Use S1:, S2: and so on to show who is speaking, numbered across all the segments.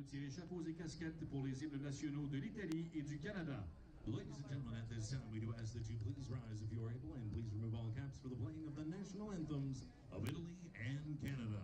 S1: routiers, chapeaux et casquettes pour les hymnes nationaux de l'Italie et du Canada. Ladies and gentlemen, at this time we do ask that you please rise if you are able, and please remove all caps for the playing of the national anthems of Italy and Canada.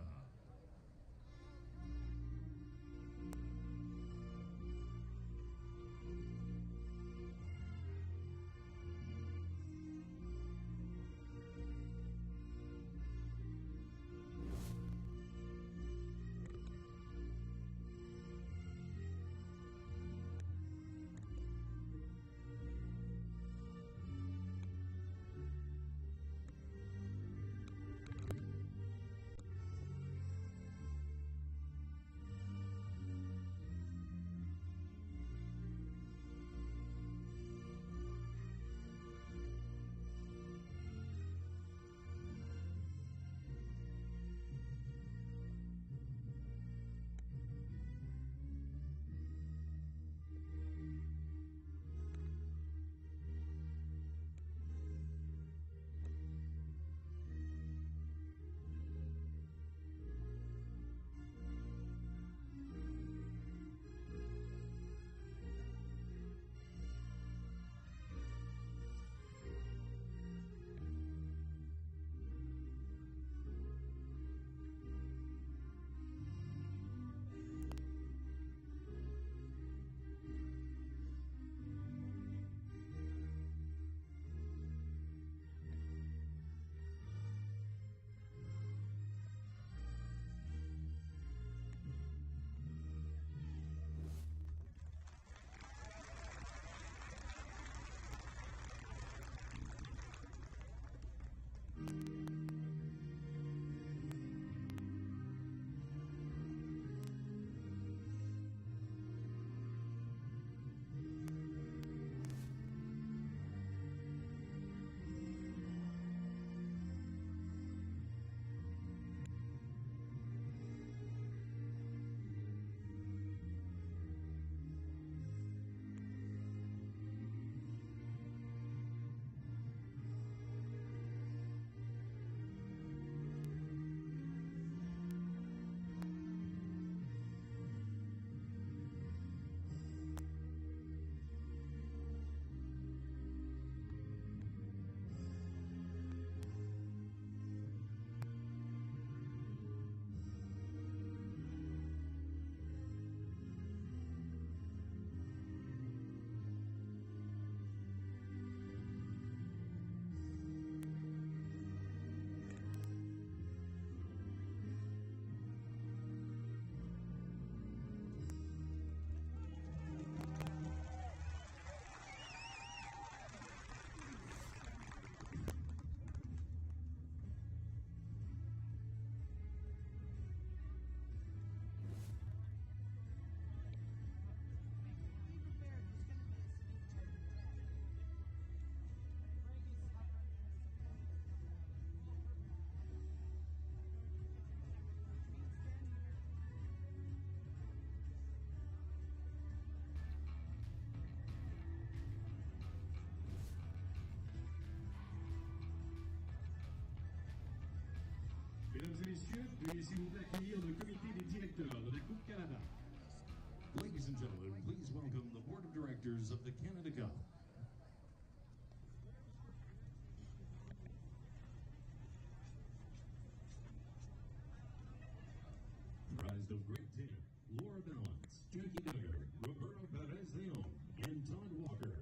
S1: Mesdames et messieurs, veuillez s'il vous plaît accueillir le comité des directeurs de la Coupe Canada. Ladies and gentlemen, please welcome the board of directors of the Canada Cup. Comprised of Greg Taylor, Laura Balance, Jackie Duggar, Roberto Perez-Leon, and Todd Walker.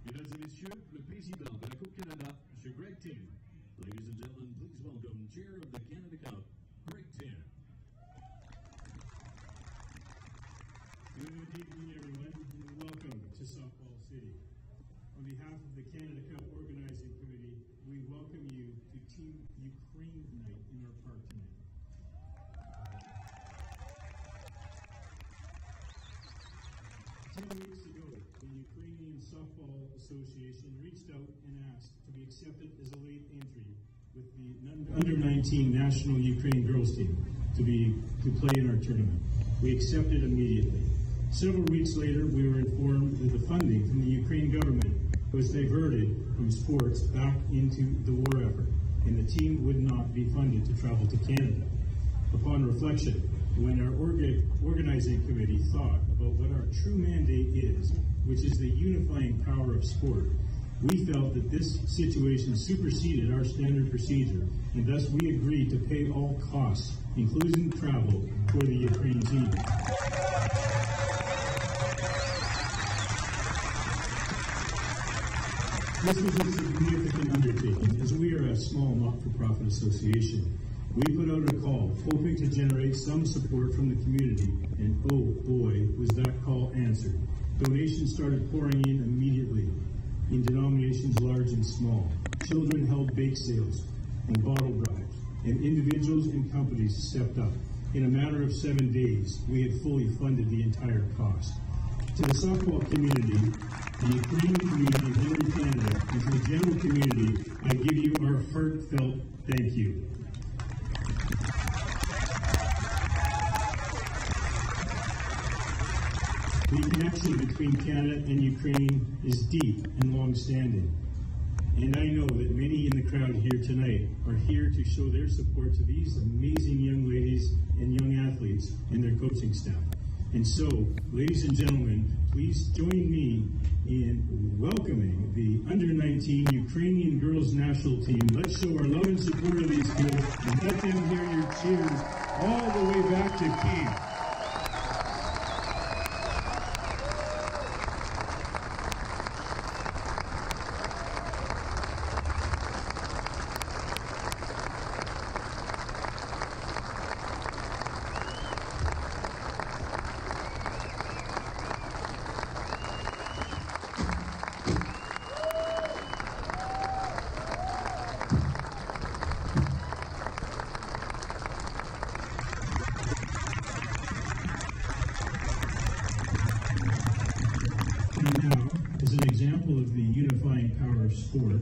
S1: Mesdames et messieurs, le président de la Coupe Canada, M. Greg Taylor. Ladies and gentlemen, please welcome Chair of the Canada Cup, Greg Taylor.
S2: Good evening, everyone, and welcome to Softball City. On behalf of the Canada Cup Organizing Committee, we welcome you to Team Ukraine Night in our park tonight. 10 weeks ago, the Ukrainian Softball Association reached out and asked to be accepted as a late entry with the under-19 national Ukraine girls team to play in our tournament. We accepted immediately. Several weeks later, we were informed that the funding from the Ukraine government was diverted from sports back into the war effort, and the team would not be funded to travel to Canada. Upon reflection, when our organizing committee thought about what our true mandate is, which is the unifying power of sport, we felt that this situation superseded our standard procedure, and thus we agreed to pay all costs, including travel, for the Ukraine team. This was a significant undertaking, as we are a small not-for-profit association. We put out a call, hoping to generate some support from the community, and oh boy, was that call answered. Donations started pouring in immediately, in denominations large and small. Children held bake sales and bottle drives, and individuals and companies stepped up. In a matter of 7 days, we had fully funded the entire cost. To the softball community, the Ukrainian community here in Canada, and to the general community, I give you our heartfelt thank you. The connection between Canada and Ukraine is deep and long-standing. And I know that many in the crowd here tonight are here to show their support to these amazing young ladies and young athletes and their coaching staff. And so, ladies and gentlemen, please join me in welcoming the under-19 Ukrainian girls national team. Let's show our love and support of these kids and let them hear your cheers all the way back to Kyiv. Now, as an example of the unifying power of sport,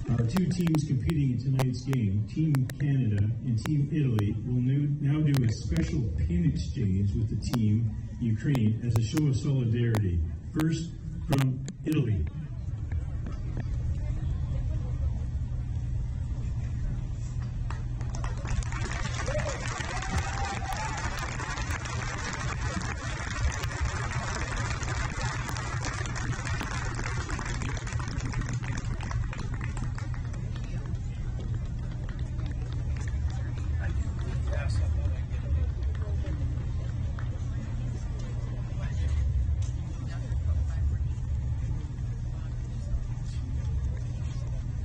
S2: our two teams competing in tonight's game, Team Canada and Team Italy, will now do a special pin exchange with the Team Ukraine as a show of solidarity. First, from Italy.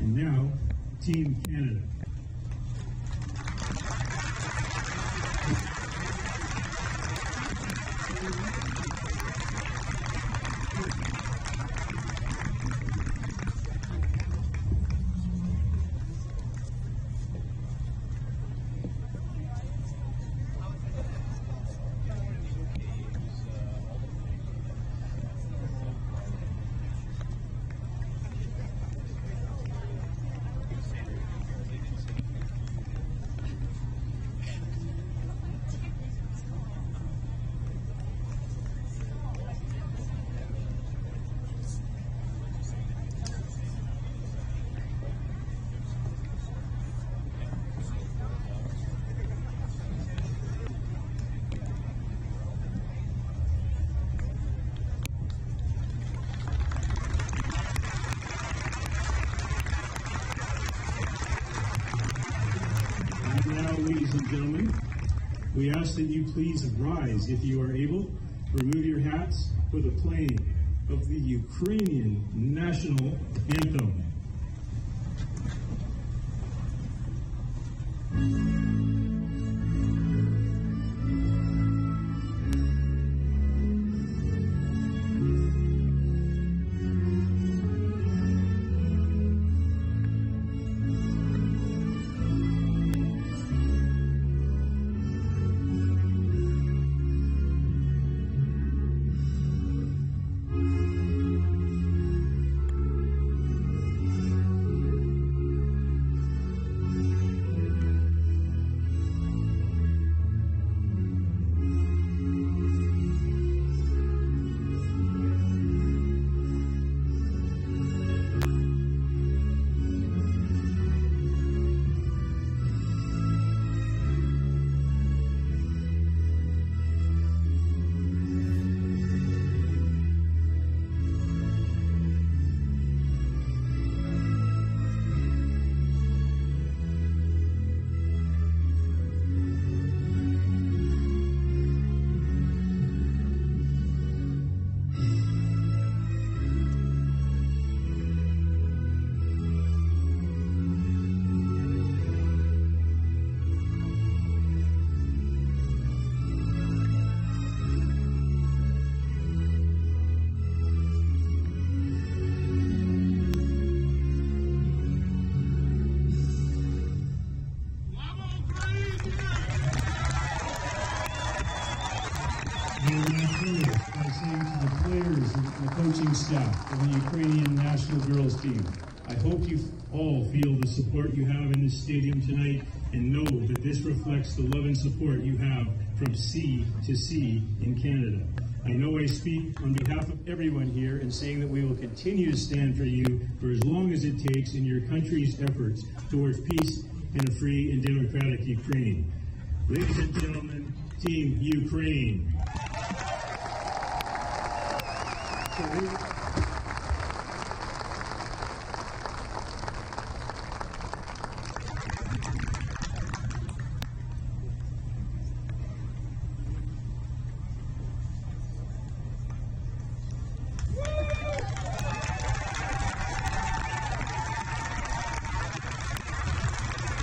S2: And now, Team Canada. Now, ladies and gentlemen, we ask that you please rise if you are able. Remove your hats for the playing of the Ukrainian national anthem. I will now finish by saying to the players and the coaching staff of the Ukrainian national girls team, I hope you all feel the support you have in this stadium tonight and know that this reflects the love and support you have from sea to sea in Canada. I know I speak on behalf of everyone here in saying that we will continue to stand for you for as long as it takes in your country's efforts towards peace in a free and democratic Ukraine. Ladies and gentlemen, Team Ukraine.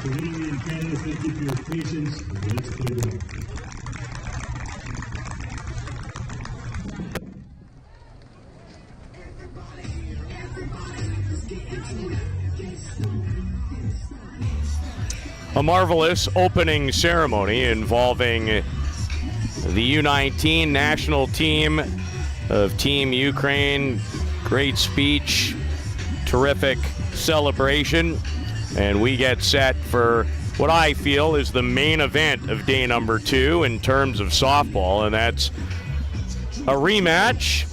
S2: For winning in Canada, thank you for your patience. Let's play ball.
S3: A marvelous opening ceremony involving the U19 national team of Team Ukraine. Great speech, terrific celebration, and we get set for what I feel is the main event of day number 2 in terms of softball, and that's a rematch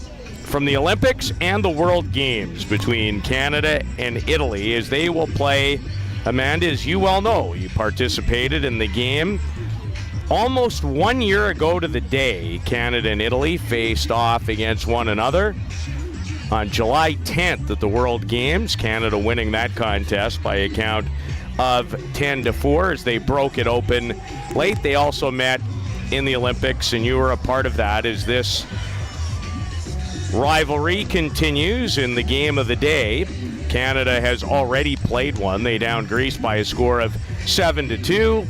S3: from the Olympics and the World Games between Canada and Italy, as they will play. Amanda, as you well know, you participated in the game. Almost 1 year ago to the day, Canada and Italy faced off against one another on July 10th at the World Games. Canada winning that contest by a count of 10-4 as they broke it open late. They also met in the Olympics, and you were a part of that as this rivalry continues in the game of the day. Canada has already played one. They downed Greece by a score of 7-2.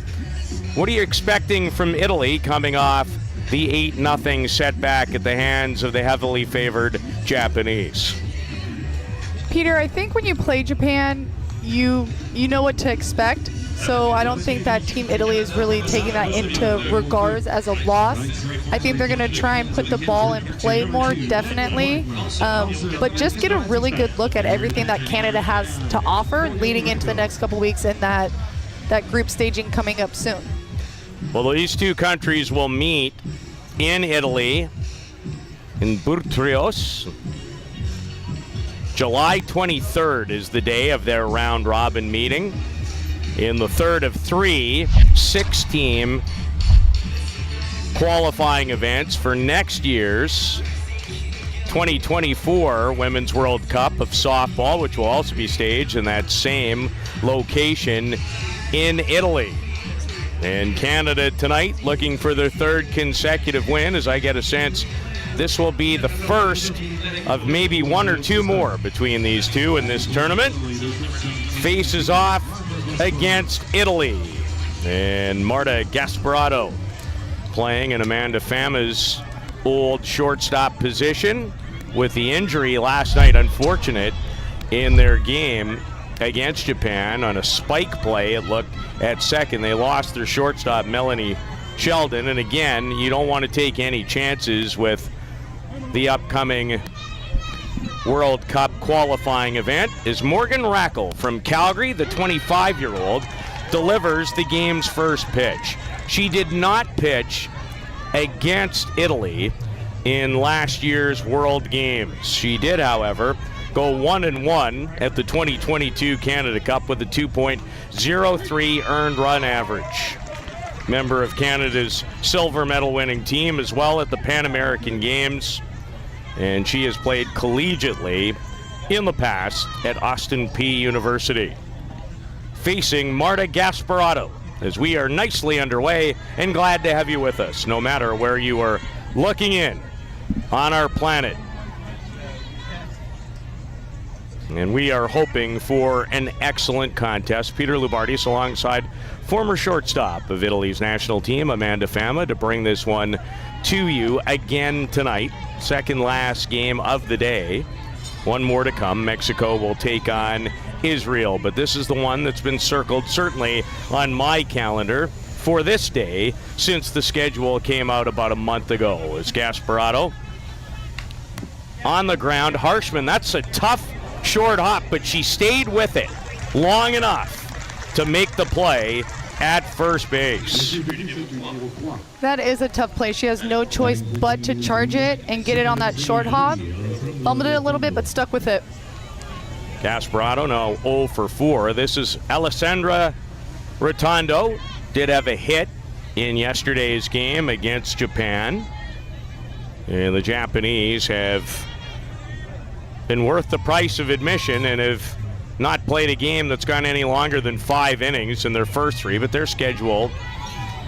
S3: What are you expecting from Italy coming off the 8-0 setback at the hands of the heavily favored Japanese?
S4: Peter, I think when you play Japan, you know what to expect. So I don't think that Team Italy is really taking that into regards as a loss. I think they're going to try and put the ball in play more, definitely. But just get a really good look at everything that Canada has to offer leading into the next couple weeks and that group staging coming up soon.
S3: Well, these two countries will meet in Italy, in Burtrios. July 23rd is the day of their round-robin meeting. In the third of 3 6-team qualifying events for next year's 2024 Women's World Cup of softball, which will also be staged in that same location in Italy. And Canada tonight looking for their 3rd consecutive win, as I get a sense this will be the first of maybe 1 or 2 more between these two in this tournament. Faces off against Italy, and Marta Gasparotto playing in Amanda Fama's old shortstop position with the injury last night, unfortunate, in their game against Japan on a spike play. It looked at second. They lost their shortstop, Melanie Sheldon, and again, you don't want to take any chances with the upcoming World Cup qualifying event. As Morgan Rackle from Calgary, the 25-year-old, delivers the game's first pitch. She did not pitch against Italy in last year's World Games. She did, however, go 1-1 at the 2022 Canada Cup with a 2.03 earned run average. Member of Canada's silver medal winning team as well at the Pan American Games. And she has played collegiately in the past at Austin Peay University. Facing Marta Gasparotto, as we are nicely underway and glad to have you with us, no matter where you are looking in on our planet. And we are hoping for an excellent contest. Peter Loubardias alongside former shortstop of Italy's national team, Amanda Fama, to bring this one to you again tonight. Second last game of the day. One more to come. Mexico will take on Israel, but this is the one that's been circled certainly on my calendar for this day since the schedule came out about a month ago. As Gasparotto on the ground, Harshman, that's a tough short hop, but she stayed with it long enough to make the play at first base.
S4: That is a tough play. She has no choice but to charge it and get it on that short hop. Fumbled it a little bit, but stuck with it.
S3: Gasparotto now 0 for 4. This is Alessandra Rotondo. Did have a hit in yesterday's game against Japan. And the Japanese have been worth the price of admission and have not played a game that's gone any longer than 5 innings in their first 3, but their schedule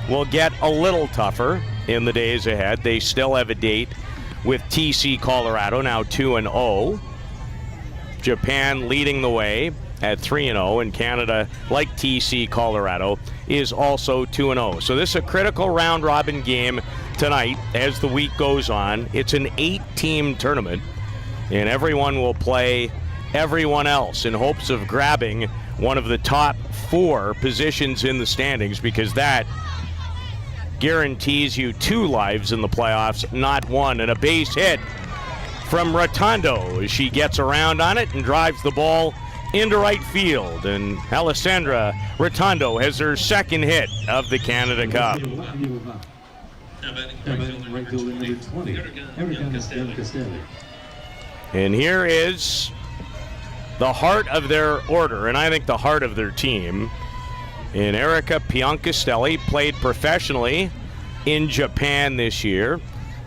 S3: will get a little tougher in the days ahead. They still have a date with TC Colorado, now 2-0. Japan leading the way at 3-0, and Canada, like TC Colorado, is also 2-0. So this is a critical round-robin game tonight as the week goes on. It's an 8-team tournament, and everyone will play everyone else in hopes of grabbing one of the top 4 positions in the standings, because that guarantees you 2 lives in the playoffs, not 1. And a base hit from Rotondo as she gets around on it and drives the ball into right field. And Alessandra Rotondo has her second hit of the Canada Cup. And here is the heart of their order, and I think the heart of their team. And Erica Piancastelli played professionally in Japan this year,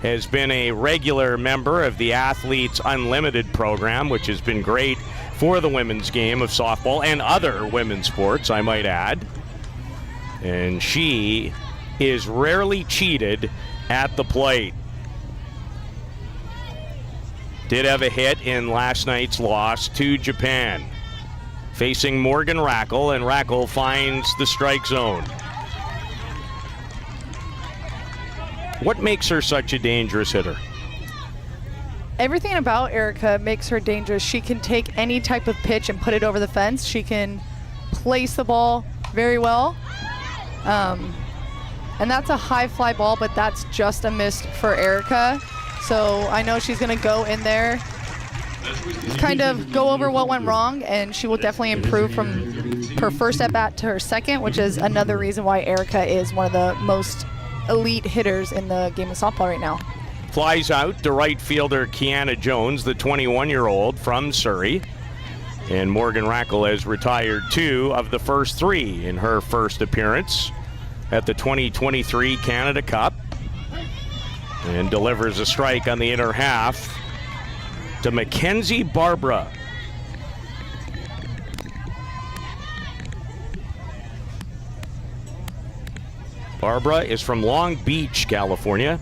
S3: has been a regular member of the Athletes Unlimited program, which has been great for the women's game of softball and other women's sports, I might add. And she is rarely cheated at the plate. Did have a hit in last night's loss to Japan. Facing Morgan Rackle, and Rackle finds the strike zone. What makes her such a dangerous hitter?
S4: Everything about Erica makes her dangerous. She can take any type of pitch and put it over the fence. She can place the ball very well. And that's a high fly ball, but that's just a miss for Erica. So I know she's going to go in there, kind of go over what went wrong, and she will definitely improve from her first at bat to her second, which is another reason why Erica is one of the most elite hitters in the game of softball right now.
S3: Flies out to right fielder Kiana Jones, the 21-year-old from Surrey. And Morgan Rackle has retired 2 of the first 3 in her first appearance at the 2023 Canada Cup. And delivers a strike on the inner half to Mackenzie Barbara. Barbara is from Long Beach, California,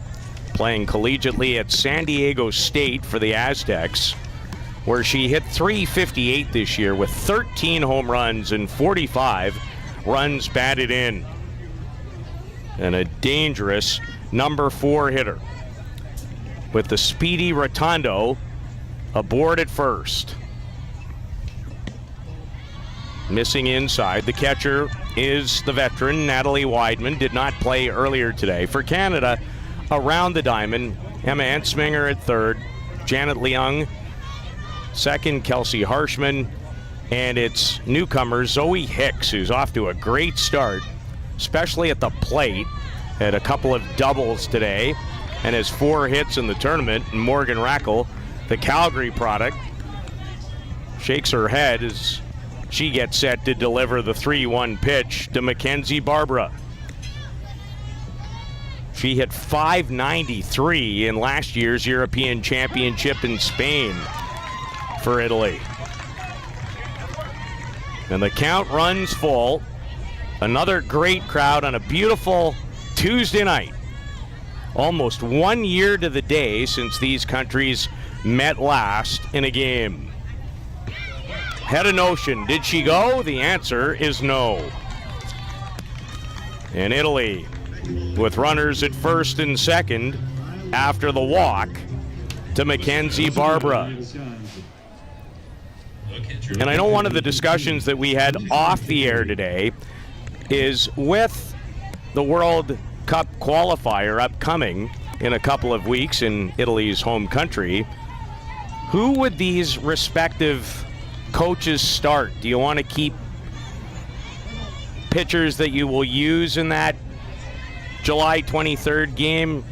S3: playing collegiately at San Diego State for the Aztecs, where she hit .358 this year with 13 home runs and 45 runs batted in. And a dangerous number 4 hitter, with the speedy Rotondo aboard at first. Missing inside, the catcher is the veteran Natalie Weidman. Did not play earlier today. For Canada, around the diamond, Emma Ensminger at third, Janet Leung second, Kelsey Harshman, and it's newcomer Zoe Hicks, who's off to a great start, especially at the plate. Had a couple of doubles today and has 4 hits in the tournament. And Morgan Rackle, the Calgary product, shakes her head as she gets set to deliver the 3-1 pitch to Mackenzie Barbara. She hit .593 in last year's European Championship in Spain for Italy. And the count runs full. Another great crowd on a beautiful Tuesday night. Almost 1 year to the day since these countries met last in a game. Had a notion. Did she go? The answer is no. And Italy, with runners at first and second after the walk to Mackenzie Barbara. And I know one of the discussions that we had off the air today is with the World Cup qualifier upcoming in a couple of weeks in Italy's home country, who would these respective coaches start? Do you want to keep pitchers that you will use in that July 23rd game?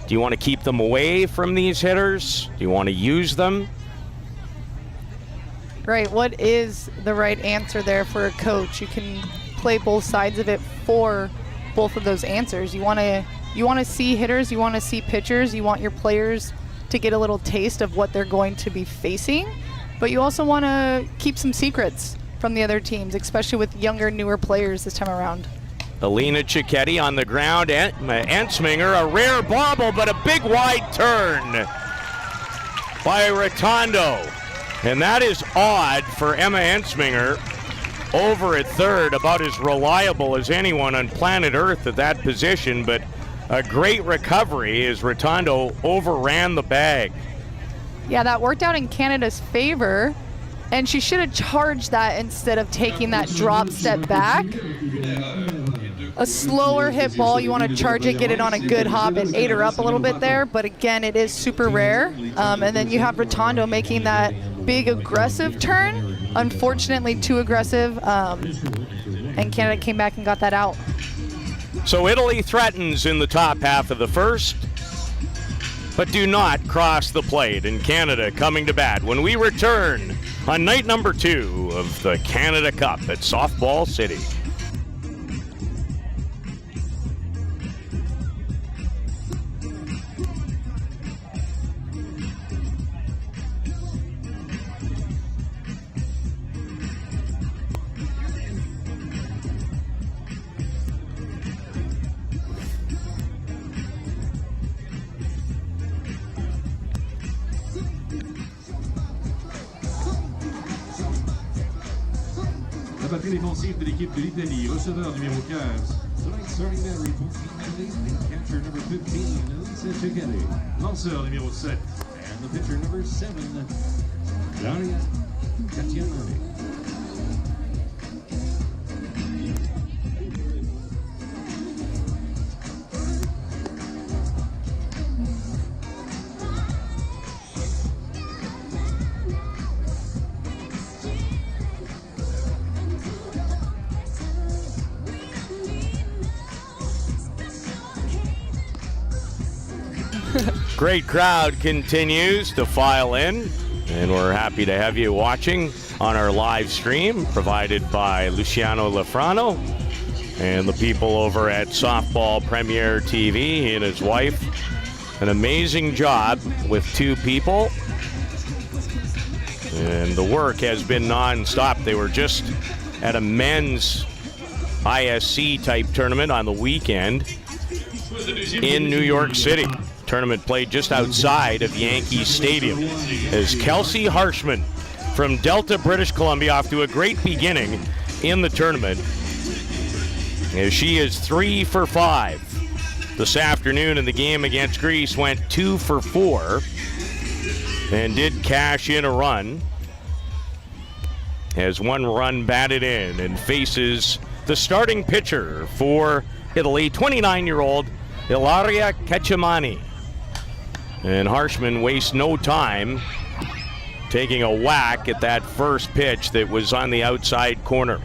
S3: Do you want to keep them away from these hitters? Do you want to use them?
S4: Right, what is the right answer there for a coach? You can play both sides of it for both of those answers. You want to see hitters, you want to see pitchers, you want your players to get a little taste of what they're going to be facing, but you also want to keep some secrets from the other teams, especially with younger, newer players this time around.
S3: Alina Cicchetti on the ground. Ensminger, a rare bobble, but a big wide turn by Rotondo. And that is odd for Emma Ensminger over at third, about as reliable as anyone on planet Earth at that position, but a great recovery as Rotondo overran the bag.
S4: Yeah, that worked out in Canada's favor, and she should have charged that instead of taking that drop step back. A slower hit ball, you want to charge it, get it on a good hop. It ate her up a little bit there, but again, it is super rare. And then you have Rotondo making that big aggressive turn, unfortunately too aggressive, and Canada came back and got that out.
S3: So Italy threatens in the top half of the first, but do not cross the plate, and Canada coming to bat when we return on night number 2 of the Canada Cup at Softball City.
S1: La batterie défensive de l'équipe de l'Italie, receveur numéro 15. Tonight starting battery for Italy, catcher number 15, Lisa Cicchetti. Lanceur numéro 7, and the pitcher number 7, Daria Caccianani.
S3: Great crowd continues to file in, and we're happy to have you watching on our live stream provided by Luciano Lafrano and the people over at Softball Premier TV. He and his wife, an amazing job with 2 people, and the work has been non-stop. They were just at a men's ISC type tournament on the weekend in New York City. Tournament played just outside of Yankee Stadium as Kelsey Harshman from Delta, British Columbia, off to a great beginning in the tournament as she is 3 for 5 this afternoon in the game against Greece. Went 2 for 4 and did cash in a run, has 1 run batted in, and faces the starting pitcher for Italy, 29-year-old Ilaria Cacciamani. And Harshman wastes no time taking a whack at that first pitch that was on the outside corner.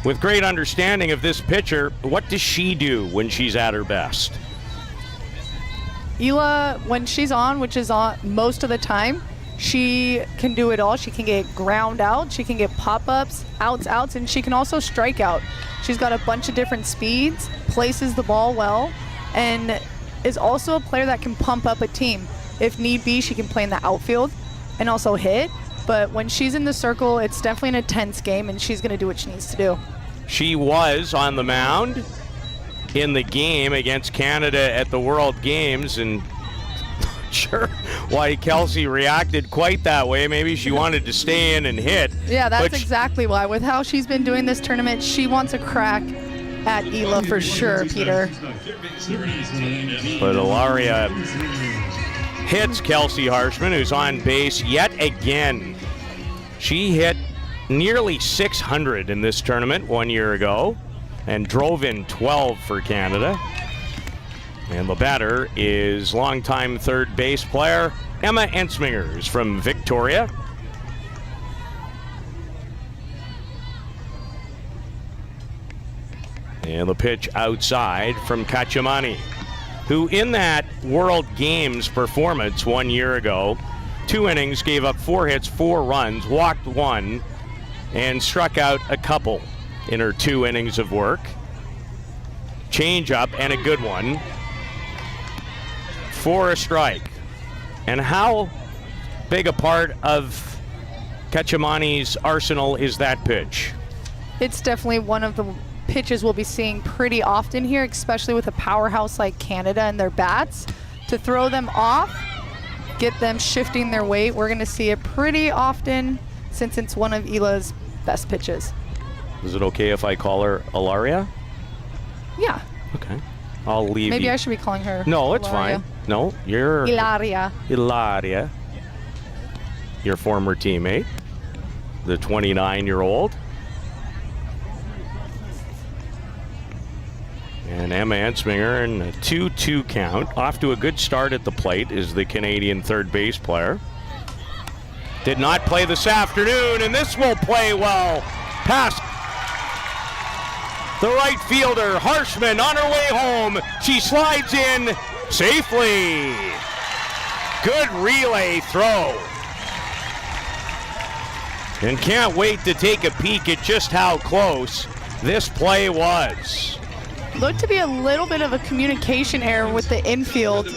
S3: With great understanding of this pitcher, what does she do when she's at her best?
S4: Ela, when she's on, which is on most of the time, she can do it all. She can get ground out, she can get pop-ups, outs, and she can also strike out. She's got a bunch of different speeds, places the ball well, and is also a player that can pump up a team. If need be, she can play in the outfield and also hit. But when she's in the circle, it's definitely an intense game, and she's going to do what she needs to do.
S3: She was on the mound in the game against Canada at the World Games, and sure why Kelsey reacted quite that way. Maybe she wanted to stay in and hit.
S4: Yeah, that's exactly why. With how she's been doing this tournament, she wants a crack at Ela for sure, Peter.
S3: But Ilaria hits Kelsey Harshman, who's on base yet again. She hit nearly 600 in this tournament 1 year ago. and drove in 12 for Canada. And the batter is longtime third base player Emma Ensmingers from Victoria. And the pitch outside from Kachimani, who in that World Games performance 1 year ago, 2 innings, gave up 4 hits, 4 runs, walked 1, and struck out a couple in her 2 innings of work. Change up and a good one for a strike. And how big a part of Kachimani's arsenal is that pitch?
S4: It's definitely one of the pitches we'll be seeing pretty often here, especially with a powerhouse like Canada and their bats. To throw them off, get them shifting their weight, we're going to see it pretty often since it's one of Ila's best pitches.
S3: Is it okay if I call her Ilaria?
S4: Yeah.
S3: Okay. I'll leave
S4: Maybe
S3: you.
S4: I should be calling her
S3: No, it's
S4: Ilaria.
S3: fine. No, you're
S4: Ilaria.
S3: Ilaria, your former teammate, the 29-year-old. And Emma Ensminger in a 2-2 count. Off to a good start at the plate is the Canadian third base player. Did not play this afternoon, and this will play well. Past the right fielder, Harshman, on her way home. She slides in safely. Good relay throw. And can't wait to take a peek at just how close this play was.
S4: Looked to be a little bit of a communication error with the infield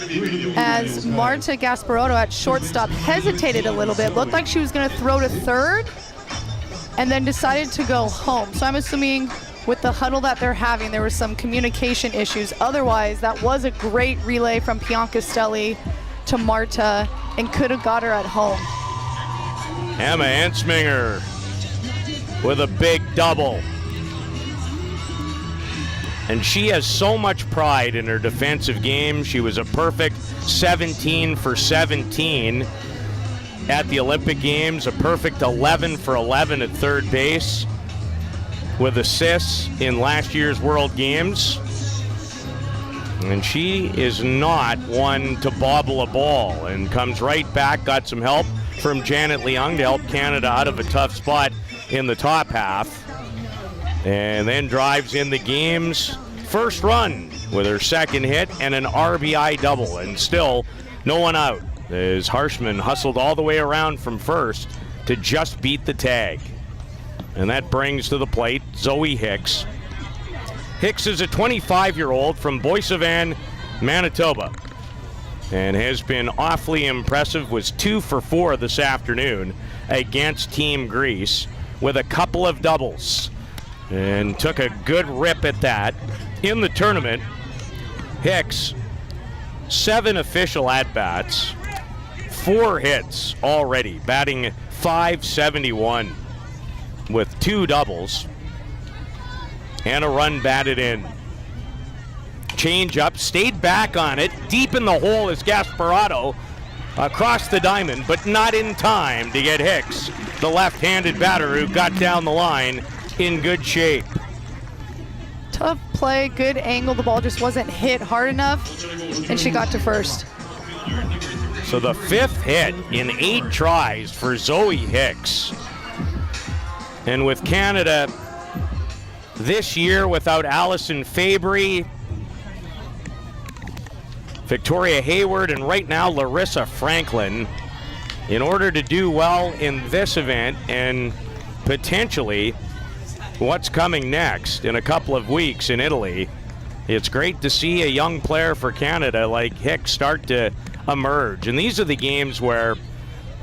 S4: as Marta Gasparotto at shortstop hesitated a little bit. Looked like she was going to throw to third and then decided to go home. So I'm assuming with the huddle that they're having, there were some communication issues. Otherwise, that was a great relay from Bianca Stelli to Marta and could have got her at home.
S3: Emma Ensminger with a big double. And she has so much pride in her defensive game. She was a perfect 17 for 17 at the Olympic Games, a perfect 11 for 11 at third base with assists in last year's World Games. And she is not one to bobble a ball and comes right back, got some help from Janet Leung to help Canada out of a tough spot in the top half. And then drives in the game's first run with her second hit and an RBI double. And still no one out as Harshman hustled all the way around from first to just beat the tag. And that brings to the plate Zoe Hicks. Hicks is a 25-year-old from Boissevain, Manitoba, and has been awfully impressive. Was 2 for 4 this afternoon against Team Greece with a couple of doubles. And took a good rip at that. In the tournament, Hicks, 7 official at-bats, 4 hits already, batting .571 with 2 doubles and a run batted in. Change up, stayed back on it, deep in the hole is Gasparotto across the diamond, but not in time to get Hicks, the left-handed batter who got down the line in good shape.
S4: Tough play, good angle. The ball just wasn't hit hard enough, and she got to first.
S3: So the 5th hit in 8 tries for Zoe Hicks. And with Canada this year without Allison Fabry, Victoria Hayward, and right now Larissa Franklin, in order to do well in this event and potentially what's coming next in a couple of weeks in Italy, it's great to see a young player for Canada like Hicks start to emerge. And these are the games where,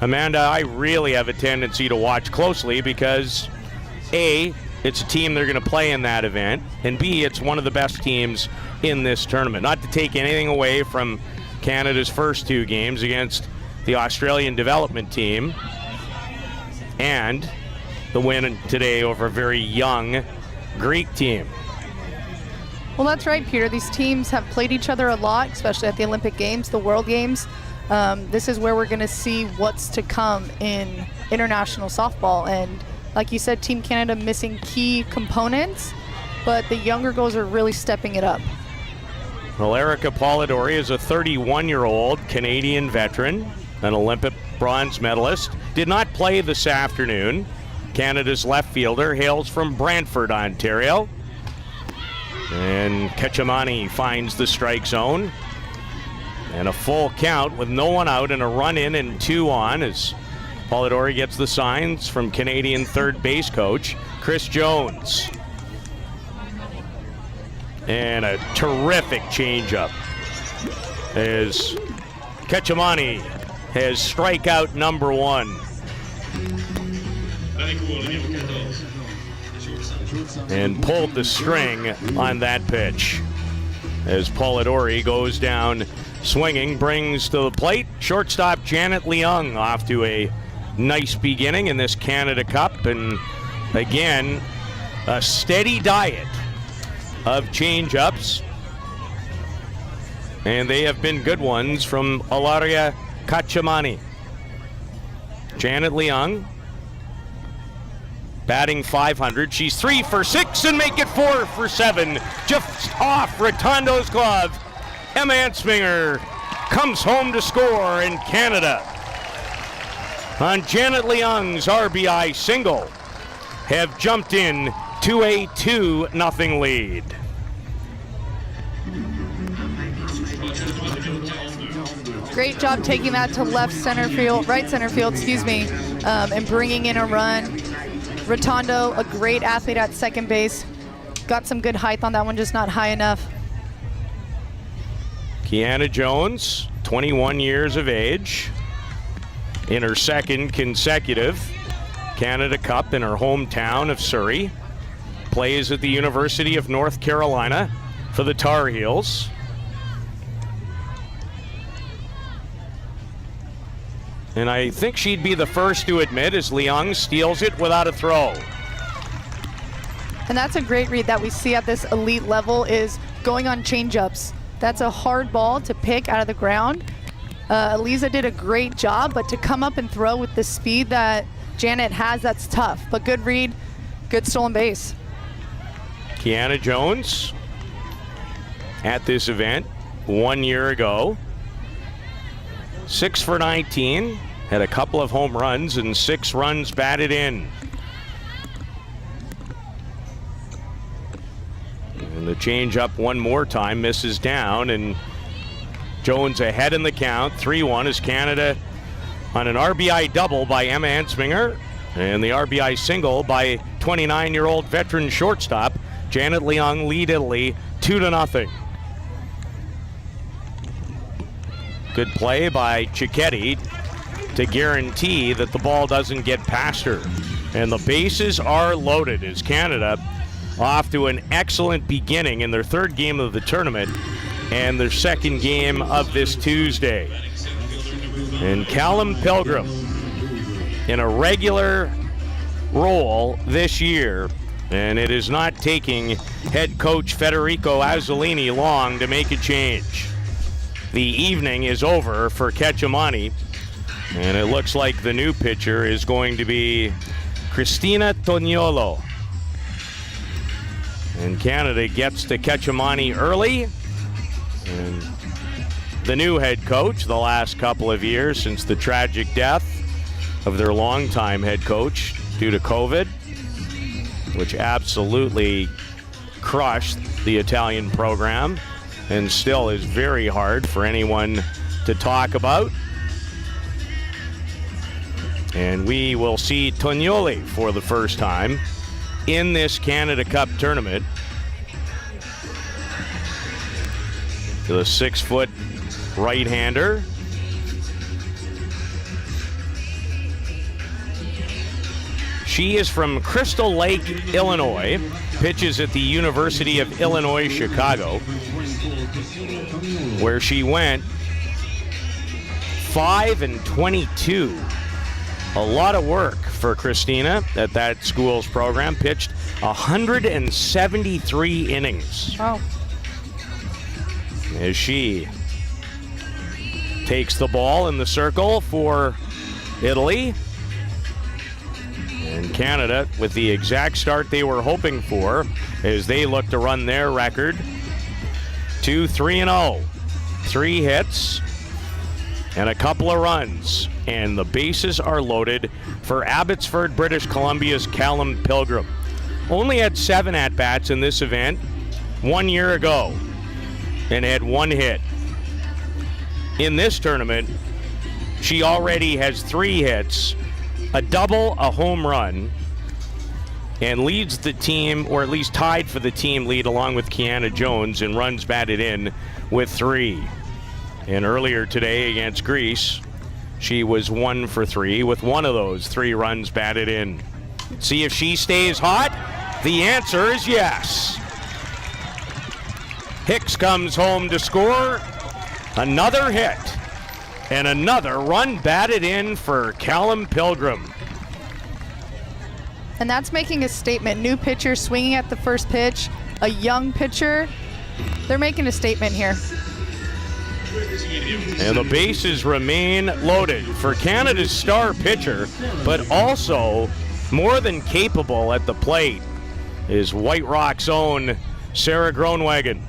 S3: Amanda, I really have a tendency to watch closely because A, it's a team they're going to play in that event, and B, it's one of the best teams in this tournament. Not to take anything away from Canada's first 2 games against the Australian development team and the win today over a very young Greek team.
S4: Well, that's right, Peter. These teams have played each other a lot, especially at the Olympic Games, the World Games. This is where we're going to see what's to come in international softball. And like you said, Team Canada missing key components. but the younger girls are really stepping it up.
S3: Well, Erica Polidori is a 31-year-old Canadian veteran, an Olympic bronze medalist. Did not play this afternoon. Canada's left fielder hails from Brantford, Ontario. And Ketchamani finds the strike zone. And a full count with no one out and a run in and 2 on as Polidori gets the signs from Canadian third base coach Chris Jones. And a terrific changeup as Ketchamani has strikeout number 1. And pulled the string on that pitch as Polidori goes down swinging, brings to the plate shortstop Janet Leung off to a nice beginning in this Canada Cup, and again a steady diet of change-ups, and they have been good ones from Ilaria Ketchamani. Janet Leung batting .500. She's 3 for 6 and make it 4 for 7. Just off Rotondo's glove. Emma Ansminger comes home to score, in Canada on Janet Leung's RBI single have jumped in to a 2-0 lead.
S4: Great job taking that to right center field, and bringing in a run. Rotondo, a great athlete at second base. Got some good height on that one, just not high enough.
S3: Kiana Jones, 21 years of age, in her second consecutive Canada Cup in her hometown of Surrey. Plays at the University of North Carolina for the Tar Heels. And I think she'd be the first to admit as Leung steals it without a throw.
S4: And that's a great read that we see at this elite level, is going on change-ups. That's a hard ball to pick out of the ground. Eliza did a great job, but to come up and throw with the speed that Janet has, that's tough. But good read, good stolen base.
S3: Kiana Jones at this event 1 year ago. 6 for 19, had a couple of home runs and 6 runs batted in. And the change up one more time, misses down, and Jones ahead in the count. 3-1 is Canada on an RBI double by Emma Ansminger, and the RBI single by 29-year-old veteran shortstop Janet Leung lead Italy 2-0. Good play by Cicchetti to guarantee that the ball doesn't get past her. And the bases are loaded as Canada off to an excellent beginning in their third game of the tournament and their second game of this Tuesday. And Callum Pilgrim in a regular role this year, and it is not taking head coach Federico Azzolini long to make a change. The evening is over for Ketchamani, and it looks like the new pitcher is going to be Cristina Tognolo. And Canada gets to Ketchamani early, and the new head coach the last couple of years since the tragic death of their longtime head coach due to COVID, which absolutely crushed the Italian program and still is very hard for anyone to talk about. And we will see Tognoli for the first time in this Canada Cup tournament. The 6-foot right-hander. She is from Crystal Lake, Illinois, pitches at the University of Illinois, Chicago, where she went 5-22. A lot of work for Christina at that school's program. Pitched 173 innings.
S4: Wow.
S3: As she takes the ball in the circle for Italy. And Canada with the exact start they were hoping for as they look to run their record to 3-0. 3 hits and a couple of runs, and the bases are loaded for Abbotsford, British Columbia's Callum Pilgrim. Only had 7 at-bats in this event 1 year ago and had 1 hit. In this tournament, she already has 3 hits, a double, a home run, and leads the team, or at least tied for the team lead along with Kiana Jones in runs batted in with 3. And earlier today against Greece, she was 1 for 3 with 1 of those 3 runs batted in. See if she stays hot? The answer is yes. Hicks comes home to score. Another hit and another run batted in for Callum Pilgrim.
S4: And that's making a statement. New pitcher swinging at the first pitch, a young pitcher. They're making a statement here.
S3: And the bases remain loaded for Canada's star pitcher, but also more than capable at the plate is White Rock's own Sarah Groenewegen.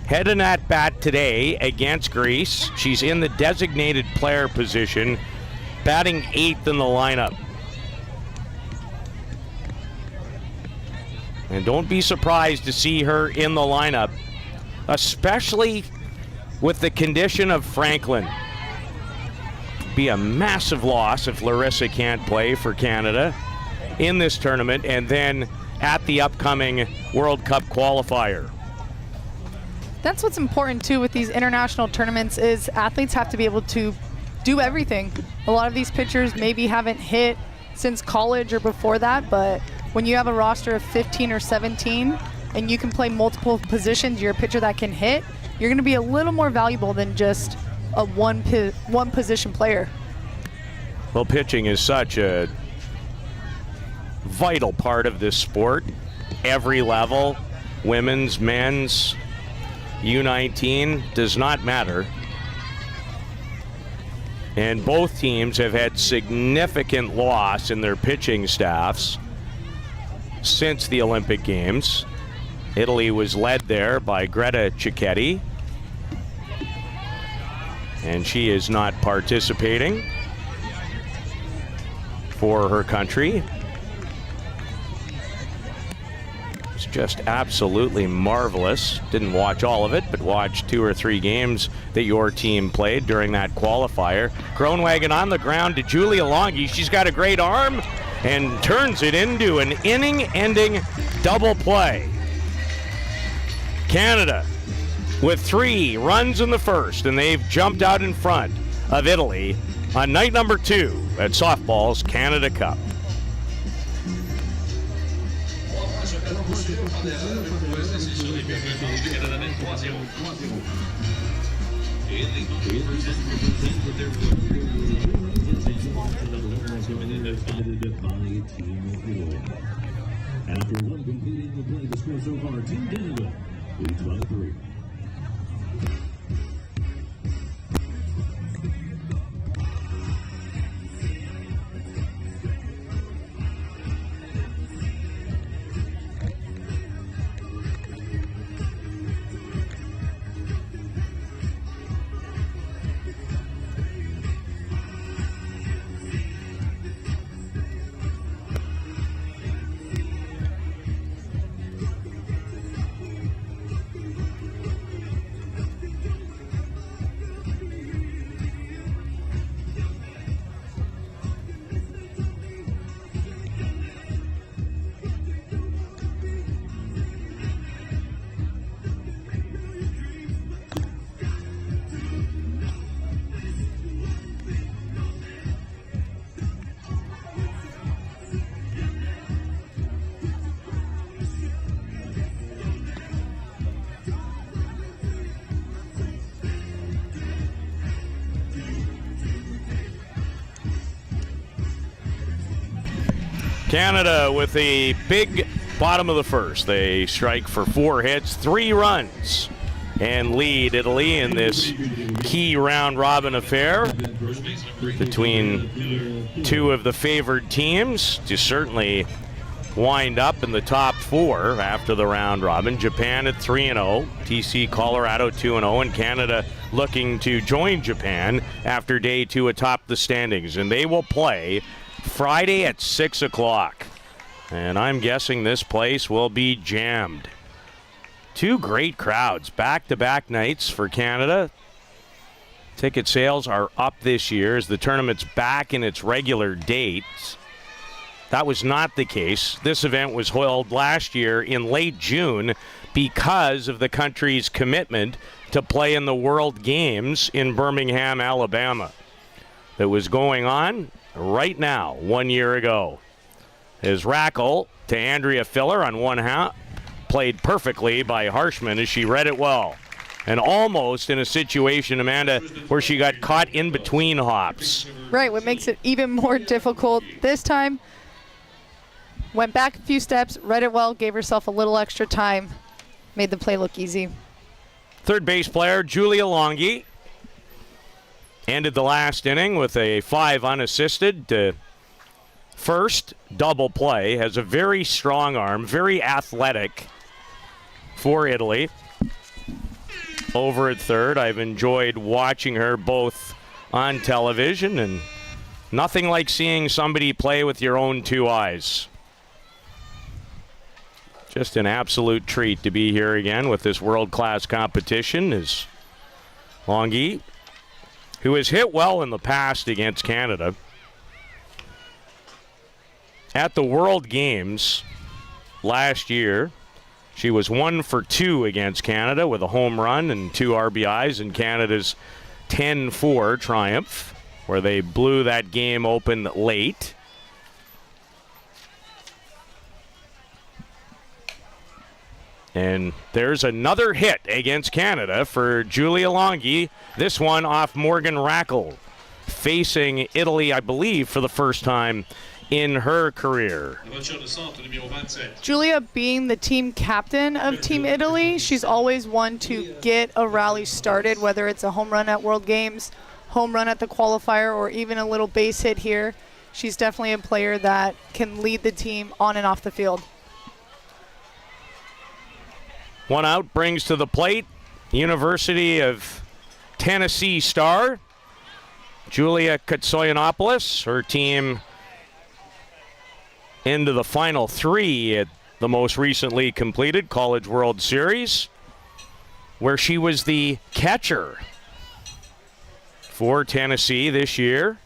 S3: Heading at bat today against Greece. She's in the designated player position, batting 8th in the lineup. And don't be surprised to see her in the lineup, especially with the condition of Franklin. Be a massive loss if Larissa can't play for Canada in this tournament and then at the upcoming World Cup qualifier.
S4: That's what's important too with these international tournaments is athletes have to be able to do everything. A lot of these pitchers maybe haven't hit since college or before that, but when you have a roster of 15 or 17 and you can play multiple positions, you're a pitcher that can hit, you're going to be a little more valuable than just a one position player.
S3: Well, pitching is such a vital part of this sport. Every level, women's, men's, U19, does not matter. And both teams have had significant loss in their pitching staffs since the Olympic Games. Italy was led there by Greta Cicchetti, and she is not participating for her country. It's just absolutely marvelous. Didn't watch all of it, but watched 2 or 3 games that your team played during that qualifier. Groenewegen on the ground to Julia Longi. She's got a great arm and turns it into an inning-ending double play. Canada with 3 runs in the first, and they've jumped out in front of Italy on night number 2 at softball's Canada Cup.
S1: After one completing the play, the score so far, Team Canada leads by 3.
S3: Canada with a big bottom of the first. They strike for 4 hits, 3 runs, and lead Italy in this key round robin affair between 2 of the favored teams to certainly wind up in the top 4 after the round robin. Japan at 3-0, TC Colorado 2-0, and Canada looking to join Japan after day 2 atop the standings. And they will play Friday at 6 o'clock. And I'm guessing this place will be jammed. 2 great crowds, back-to-back nights for Canada. Ticket sales are up this year as the tournament's back in its regular dates. That was not the case. This event was held last year in late June because of the country's commitment to play in the World Games in Birmingham, Alabama, that was going on right now, 1 year ago. As Rackle to Andrea Filler on one half, played perfectly by Harshman as she read it well. And almost in a situation, Amanda, where she got caught in between hops.
S4: Right, what makes it even more difficult this time. Went back a few steps, read it well, gave herself a little extra time, made the play look easy.
S3: Third base player, Julia Longi, ended the last inning with a 5 unassisted. First double play, has a very strong arm, very athletic for Italy. Over at third, I've enjoyed watching her both on television, and nothing like seeing somebody play with your own 2 eyes. Just an absolute treat to be here again with this world-class competition. Is Longi, who has hit well in the past against Canada. At the World Games last year, she was 1 for 2 against Canada with a home run and 2 RBIs in Canada's 10-4 triumph, where they blew that game open late. And there's another hit against Canada for Julia Longi, this one off Morgan Rackle, facing Italy, I believe, for the first time in her career.
S4: Julia being the team captain of Team Italy, she's always one to get a rally started, whether it's a home run at World Games, home run at the qualifier, or even a little base hit here. She's definitely a player that can lead the team on and off the field.
S3: One out brings to the plate University of Tennessee star Julia Katsoyanopoulos. Her team into the final 3 at the most recently completed College World Series, where she was the catcher for Tennessee this year.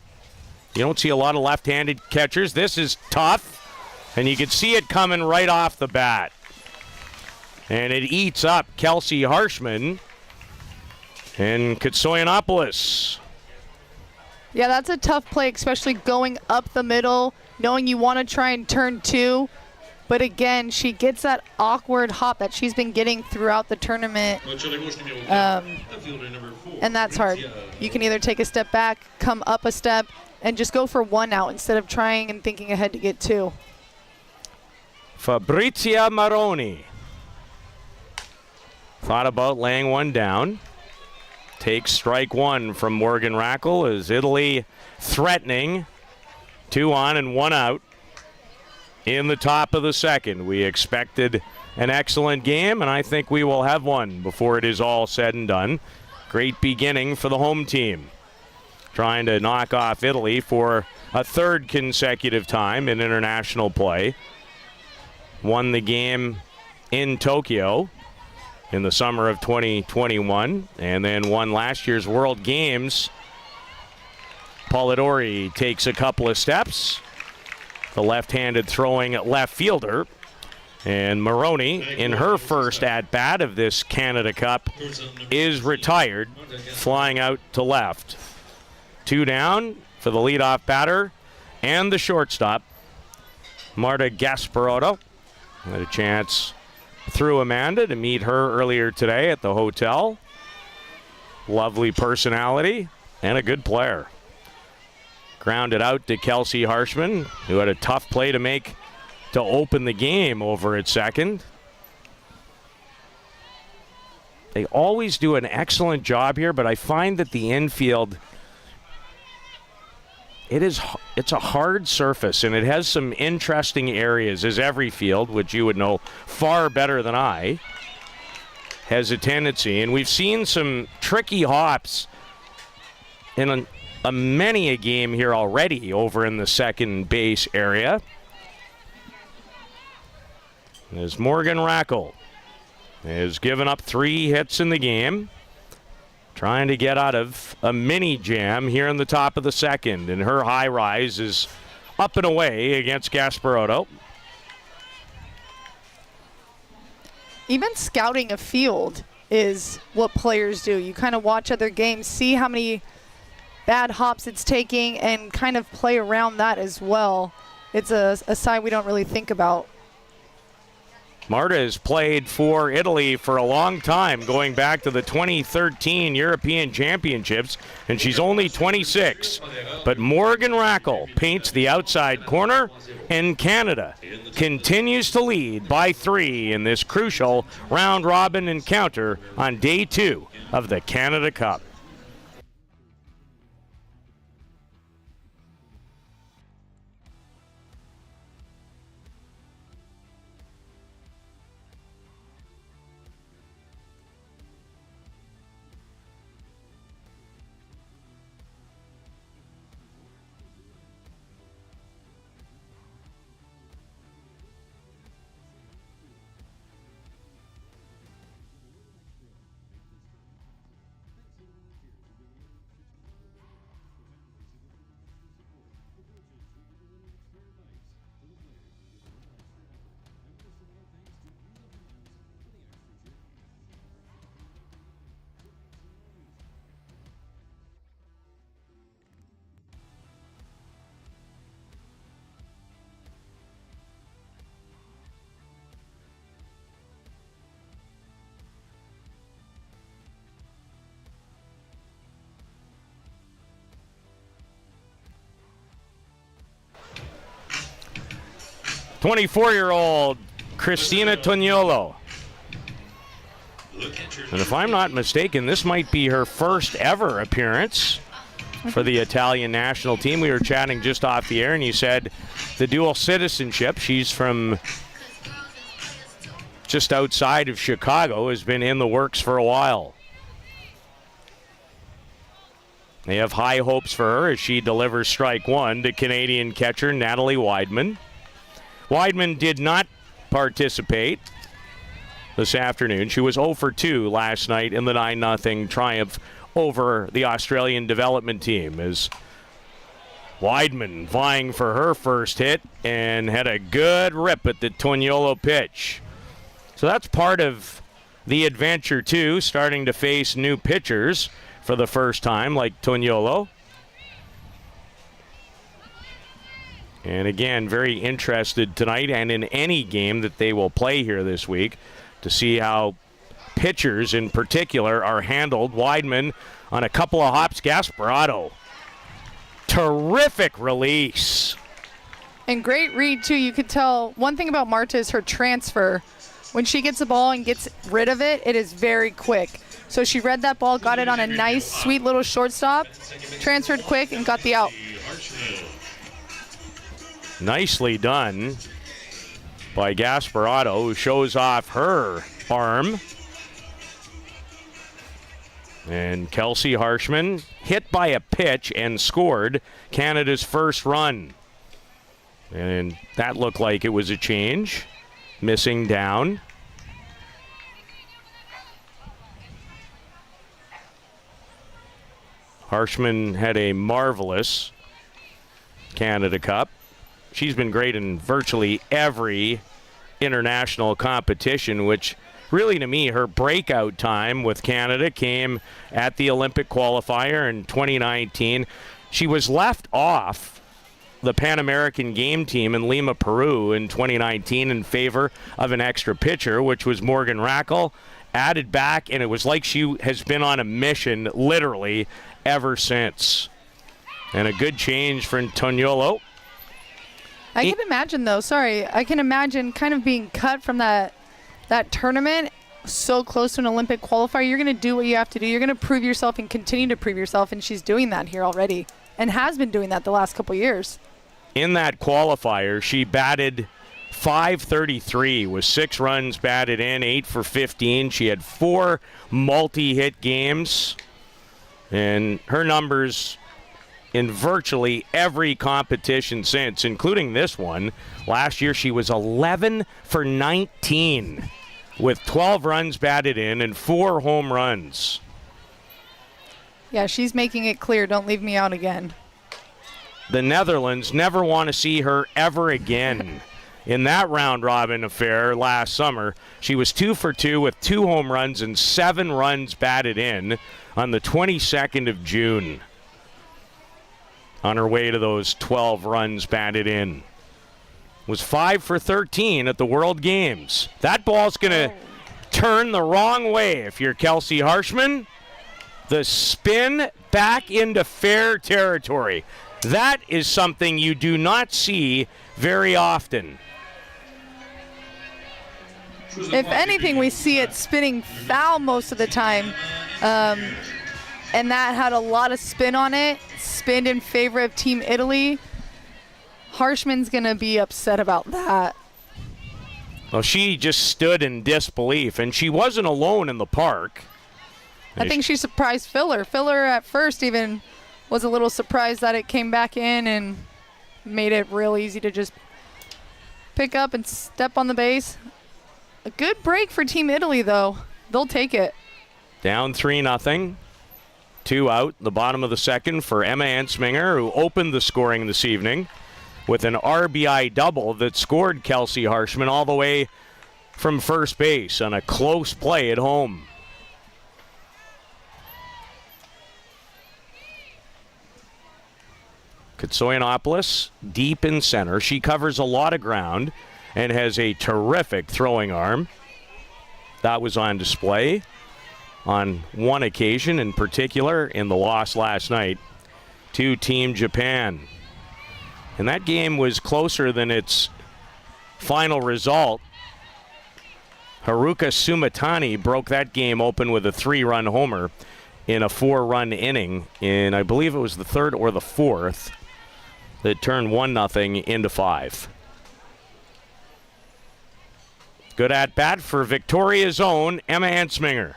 S3: You don't see a lot of left-handed catchers. This is tough, and you can see it coming right off the bat. And it eats up Kelsey Harshman and Katsoyanopoulos.
S4: Yeah, that's a tough play, especially going up the middle, knowing you want to try and turn 2. But again, she gets that awkward hop that she's been getting throughout the tournament. And that's hard. You can either take a step back, come up a step, and just go for 1 out instead of trying and thinking ahead to get 2.
S3: Fabrizia Maroni thought about laying one down. Takes strike 1 from Morgan Rackle as Italy threatening. 2 on and 1 out in the top of the second. We expected an excellent game, and I think we will have one before it is all said and done. Great beginning for the home team, trying to knock off Italy for a 3rd consecutive time in international play. Won the game in Tokyo in the summer of 2021, and then won last year's World Games. Polidori takes a couple of steps. The left-handed throwing left fielder. And Maroney, in her first at-bat of this Canada Cup, is retired, flying out to left. 2 down for the leadoff batter and the shortstop, Marta Gasparotto. Had a chance through Amanda to meet her earlier today at the hotel. Lovely personality and a good player. Grounded out to Kelsey Harshman, who had a tough play to make to open the game over at second. They always do an excellent job here, but I find that the infield it's a hard surface, and it has some interesting areas, as every field, which you would know far better than I, has a tendency. And we've seen some tricky hops in many a game here already over in the second base area. As Morgan Rackle has given up 3 hits in the game, trying to get out of a mini jam here in the top of the second, and her high rise is up and away against Gasparotto.
S4: Even scouting a field is what players do. You kind of watch other games, see how many bad hops it's taking, and kind of play around that as well. It's a side we don't really think about.
S3: Marta has played for Italy for a long time, going back to the 2013 European Championships, and she's only 26. But Morgan Rackle paints the outside corner, and Canada continues to lead by 3 in this crucial round-robin encounter on day 2 of the Canada Cup. .24-year-old Cristina Tognolo. And if I'm not mistaken, this might be her first ever appearance for the Italian national team. We were chatting just off the air, and you said the dual citizenship. She's from just outside of Chicago, has been in the works for a while. They have high hopes for her as she delivers strike 1 to Canadian catcher Natalie Weidman. Weidman did not participate this afternoon. She was 0 for 2 last night in the 9-0 triumph over the Australian development team, as Weidman vying for her first hit and had a good rip at the Tognolo pitch. So that's part of the adventure, too, starting to face new pitchers for the first time, like Tognolo. And again, very interested tonight and in any game that they will play here this week to see how pitchers in particular are handled. Weidman on a couple of hops. Gasparotto. Terrific release.
S4: And great read, too. You could tell one thing about Marta is her transfer. When she gets the ball and gets rid of it, it is very quick. So she read that ball, got it on a nice, sweet little shortstop, transferred quick, and got the out.
S3: Nicely done by Gasparotto, who shows off her arm. And Kelsey Harshman hit by a pitch and scored Canada's first run. And that looked like it was a change. Missing down. Harshman had a marvelous Canada Cup. She's been great in virtually every international competition, which really, to me, her breakout time with Canada came at the Olympic qualifier in 2019. She was left off the Pan American game team in Lima, Peru in 2019 in favor of an extra pitcher, which was Morgan Rackle, added back, and it was like she has been on a mission literally ever since. And a good change for Tognolo.
S4: I can imagine, though, I can imagine kind of being cut from that tournament so close to an Olympic qualifier. You're going to do what you have to do. You're going to prove yourself and continue to prove yourself, and she's doing that here already. and has been doing that the last couple years.
S3: In that qualifier, she batted .533 with 6 runs batted in, 8 for 15. She had 4 multi-hit games, and her numbers in virtually every competition since, including this one. Last year, she was 11 for 19 with 12 runs batted in and 4 home runs.
S4: Yeah, she's making it clear, don't leave me out again.
S3: The Netherlands never want to see her ever again. In that round-robin affair last summer, she was 2 for 2 with 2 home runs and 7 runs batted in on the 22nd of June. On her way to those 12 runs batted in. Was 5 for 13 at the World Games. That ball's going to turn the wrong way if you're Kelsey Harshman. The spin back into fair territory. That is something you do not see very often.
S4: If anything, we see it spinning foul most of the time. And that had a lot of spin on it. Spin in favor of Team Italy. Harshman's going to be upset about that.
S3: Well, she just stood in disbelief, and she wasn't alone in the park.
S4: I think she surprised Filler. Filler at first even was a little surprised that it came back in and made it real easy to just pick up and step on the base. A good break for Team Italy, though. They'll take it.
S3: Down 3-0. 2 out, the bottom of the second for Emma Ensminger, who opened the scoring this evening with an RBI double that scored Kelsey Harshman all the way from first base on a close play at home. Katsoyanopoulos deep in center. She covers a lot of ground and has a terrific throwing arm. That was on display on one occasion, in particular in the loss last night to Team Japan. And that game was closer than its final result. Haruka Sumatani broke that game open with a 3-run homer in a 4-run inning in, I believe it was the 3rd or the 4th, that turned 1-0 into 5. Good at bat for Victoria's own Emma Ensminger.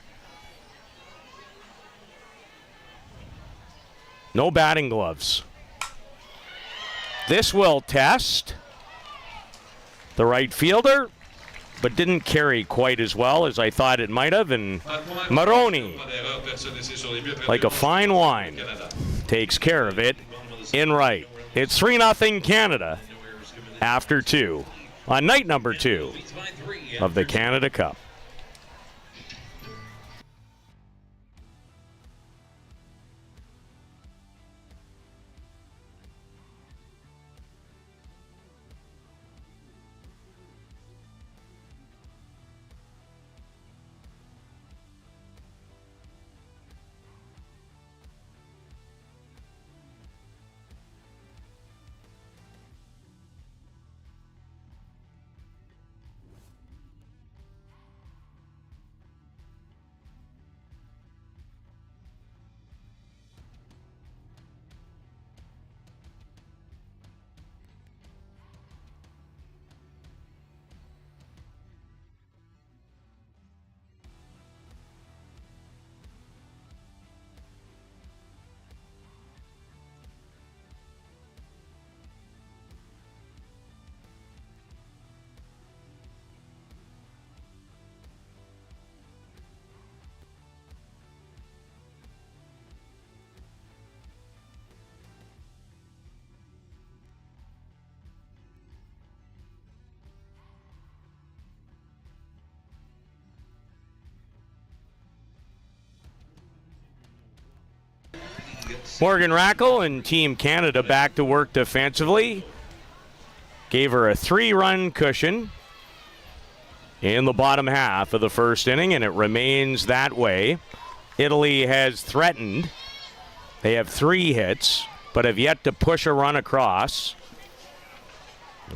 S3: No batting gloves. This will test the right fielder, but didn't carry quite as well as I thought it might have. And Maroni, like a fine wine, takes care of it in right. It's 3-0 Canada after 2 on night number 2 of the Canada Cup. Morgan Rackle and Team Canada back to work defensively. Gave her a 3-run cushion in the bottom half of the first inning, and it remains that way. Italy has threatened. They have 3 hits, but have yet to push a run across.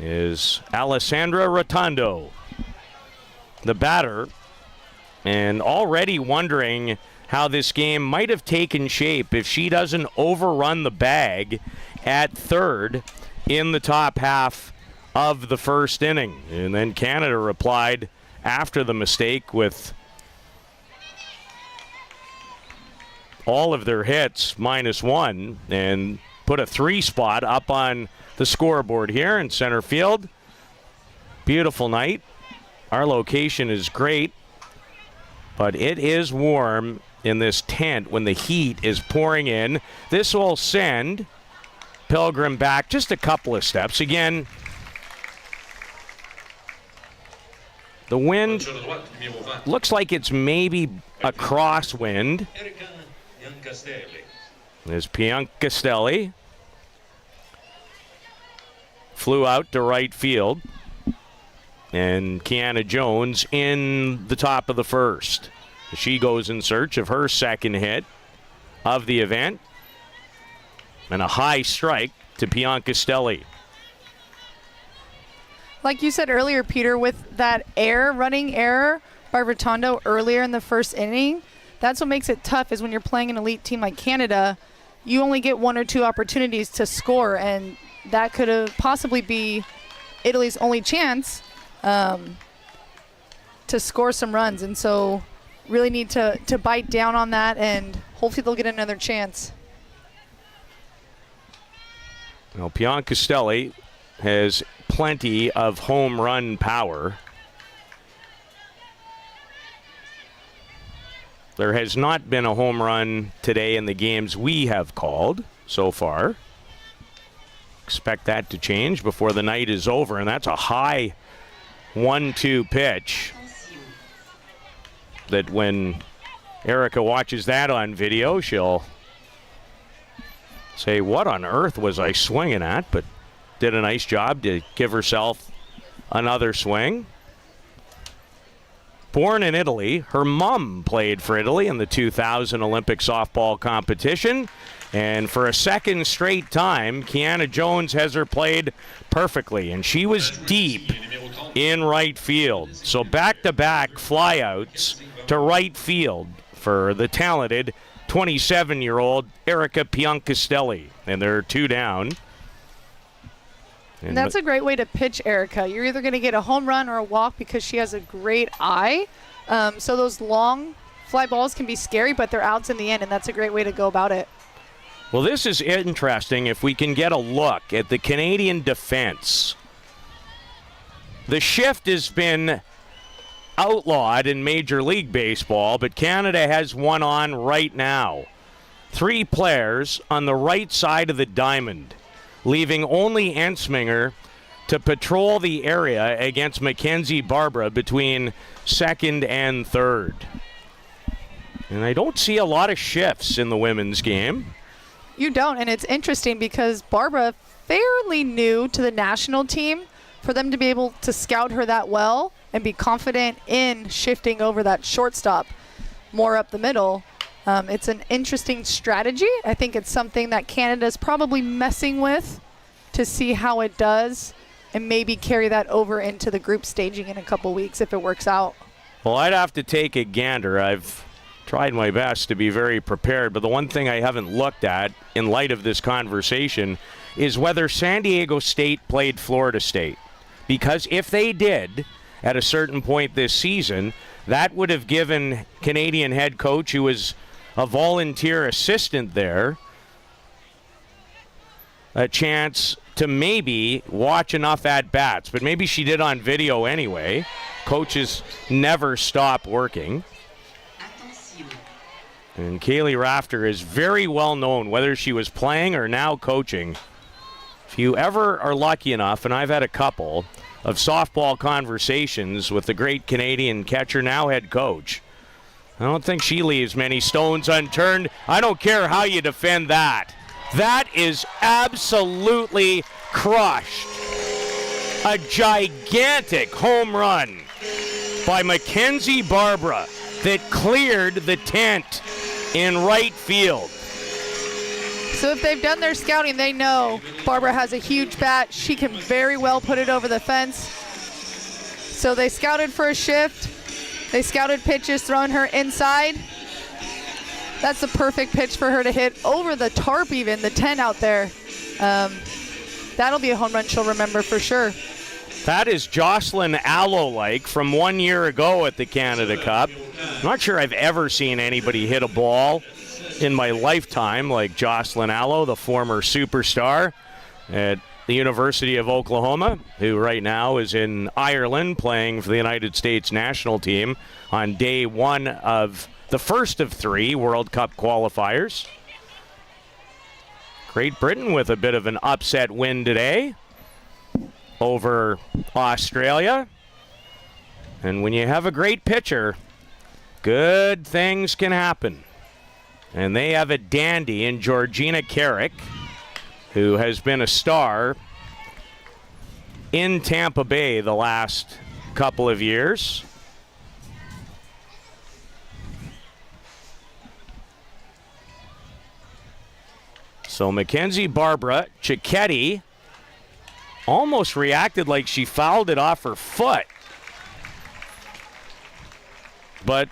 S3: Is Alessandra Rotondo, the batter, and already wondering how this game might have taken shape if she doesn't overrun the bag at third in the top half of the first inning. And then Canada replied after the mistake with all of their hits -1 and put a 3 spot up on the scoreboard here in center field. Beautiful night. Our location is great, but it is warm in this tent when the heat is pouring in. This will send Pilgrim back just a couple of steps. Again, the wind looks like it's maybe a crosswind. There's Piancastelli. Flew out to right field. And Kiana Jones in the top of the first. She goes in search of her second hit of the event. And a high strike to Piancastelli.
S4: Like you said earlier, Peter, with that running error by Rotondo earlier in the first inning, that's what makes it tough is when you're playing an elite team like Canada, you only get 1 or 2 opportunities to score, and that could have possibly be Italy's only chance to score some runs. And so really need to bite down on that, and hopefully they'll get another chance.
S3: Well, Piancastelli has plenty of home run power. There has not been a home run today in the games we have called so far. Expect that to change before the night is over, and that's a high 1-2 pitch that when Erica watches that on video, she'll say, what on earth was I swinging at? But did a nice job to give herself another swing. Born in Italy, her mom played for Italy in the 2000 Olympic softball competition. And for a second straight time, Kiana Jones has her played perfectly. And she was deep in right field. So back-to-back flyouts to right field for the talented 27-year-old Erica Piancastelli. And they're 2 down.
S4: And that's a great way to pitch Erica. You're either going to get a home run or a walk because she has a great eye. So those long fly balls can be scary, but they're outs in the end, and that's a great way to go about it.
S3: Well, this is interesting if we can get a look at the Canadian defense. The shift has been outlawed in Major League Baseball, but Canada has one on right now. 3 players on the right side of the diamond, leaving only Ensminger to patrol the area against Mackenzie Barbara between second and third. And I don't see a lot of shifts in the women's game.
S4: You don't, and it's interesting because Barbara fairly new to the national team. For them to be able to scout her that well and be confident in shifting over that shortstop more up the middle, it's an interesting strategy. I think it's something that Canada's probably messing with to see how it does and maybe carry that over into the group staging in a couple weeks if it works out.
S3: Well, I'd have to take a gander. I've tried my best to be very prepared, but the one thing I haven't looked at in light of this conversation is whether San Diego State played Florida State. Because if they did at a certain point this season, that would have given Canadian head coach, who was a volunteer assistant there, a chance to maybe watch enough at-bats. But maybe she did on video anyway. Coaches never stop working. And Kaylee Rafter is very well known, whether she was playing or now coaching. If you ever are lucky enough, and I've had a couple, of softball conversations with the great Canadian catcher, now head coach, I don't think she leaves many stones unturned. I don't care how you defend that. That is absolutely crushed. A gigantic home run by Mackenzie Barbara that cleared the tent in right field.
S4: So if they've done their scouting, they know Barbara has a huge bat. She can very well put it over the fence. So they scouted for a shift. They scouted pitches, throwing her inside. That's the perfect pitch for her to hit over the tarp even, the 10 out there. That'll be a home run she'll remember for sure.
S3: That is Jocelyn Allo-like from 1 year ago at the Canada Cup. I'm not sure I've ever seen anybody hit a ball in my lifetime like Jocelyn Allo, the former superstar at the University of Oklahoma, who right now is in Ireland playing for the United States national team on day one of the first of 3 World Cup qualifiers. Great Britain with a bit of an upset win today over Australia. And when you have a great pitcher, good things can happen. And they have a dandy in Georgina Carrick, who has been a star in Tampa Bay the last couple of years. So Mackenzie Barbara Cicchetti almost reacted like she fouled it off her foot. But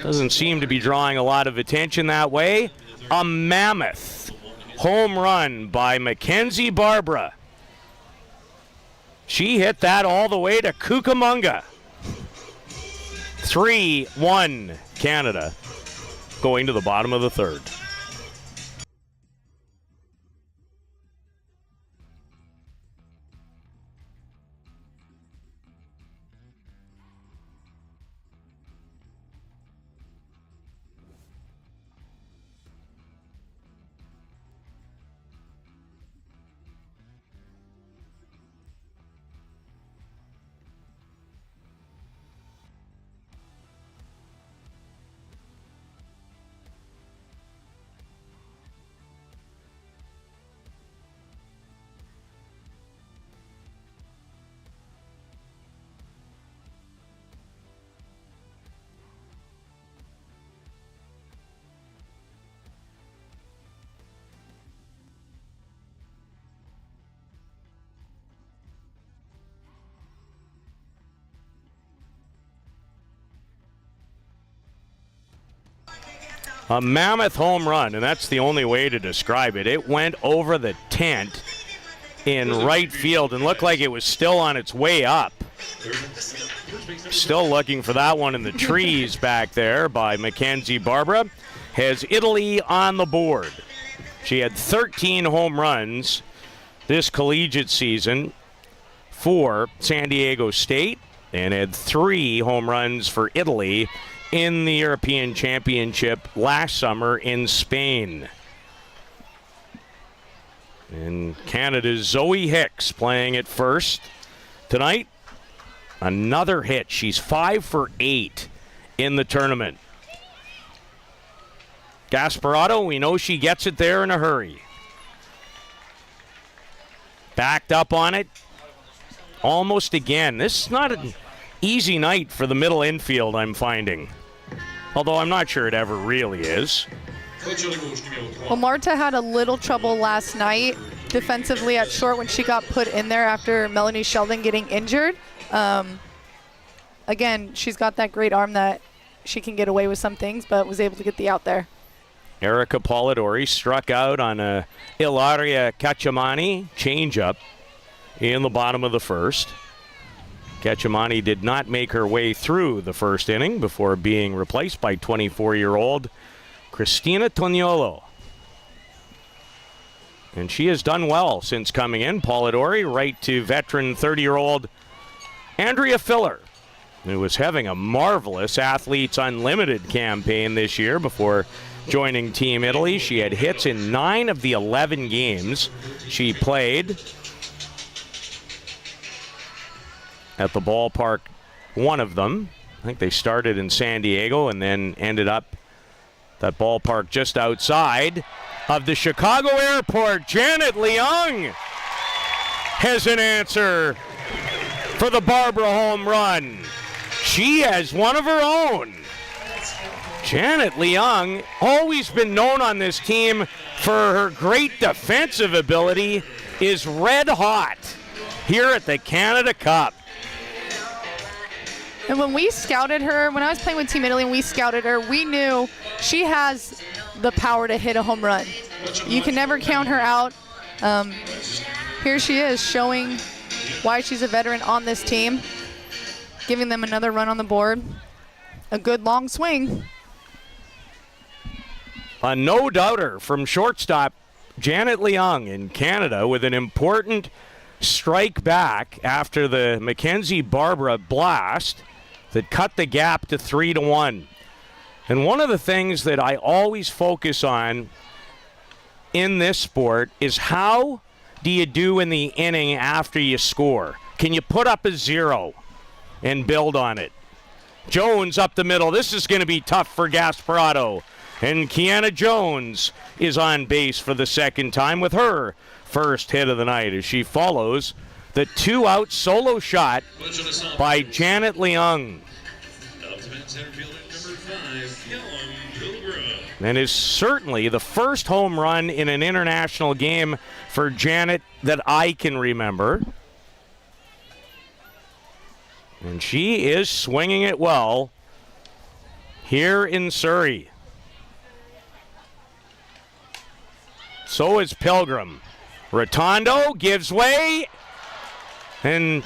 S3: doesn't seem to be drawing a lot of attention that way. A mammoth home run by Mackenzie Barbara. She hit that all the way to Cucamonga. 3-1 Canada going to the bottom of the third. A mammoth home run, and that's the only way to describe it. It went over the tent in right field and looked like it was still on its way up. Still looking for that one in the trees back there by Mackenzie Barbara. Has Italy on the board. She had 13 home runs this collegiate season for San Diego State and had 3 home runs for Italy in the European Championship last summer in Spain. And Canada's Zoe Hicks playing at first tonight. Another hit. She's 5 for 8 in the tournament. Gasparotto, we know she gets it there in a hurry. Backed up on it. Almost again. This is not an easy night for the middle infield, I'm finding. Although I'm not sure it ever really is.
S4: Well, Marta had a little trouble last night defensively at short when she got put in there after Melanie Sheldon getting injured. Again, she's got that great arm that she can get away with some things, but was able to get the out there.
S3: Erica Polidori struck out on a Ilaria Cacciamani changeup in the bottom of the first. Cacciamani did not make her way through the first inning before being replaced by 24-year-old Cristina Toniolo. And she has done well since coming in. Polidori right to veteran 30-year-old Andrea Filler, who was having a marvelous Athletes Unlimited campaign this year before joining Team Italy. She had hits in 9 of the 11 games she played at the ballpark, one of them. I think they started in San Diego and then ended up that ballpark just outside of the Chicago airport. Janet Leung has an answer for the Barbara home run. She has one of her own. Janet Leung, always been known on this team for her great defensive ability, is red hot here at the Canada Cup.
S4: And when we scouted her, when I was playing with Team Italy and we scouted her, we knew she has the power to hit a home run. You can never count her out. Here she is showing why she's a veteran on this team, giving them another run on the board. A good long swing.
S3: A no-doubter from shortstop Janet Leung in Canada with an important strike back after the Mackenzie Barbara blast that cut the gap to 3-1. And one of the things that I always focus on in this sport is how do you do in the inning after you score? Can you put up a 0 and build on it? Jones up the middle. This is going to be tough for Gasparotto. And Kiana Jones is on base for the second time with her first hit of the night as she follows the 2-out solo shot by Janet Leung. And is certainly the first home run in an international game for Janet that I can remember. And she is swinging it well here in Surrey. So is Pilgrim. Rotondo gives way, and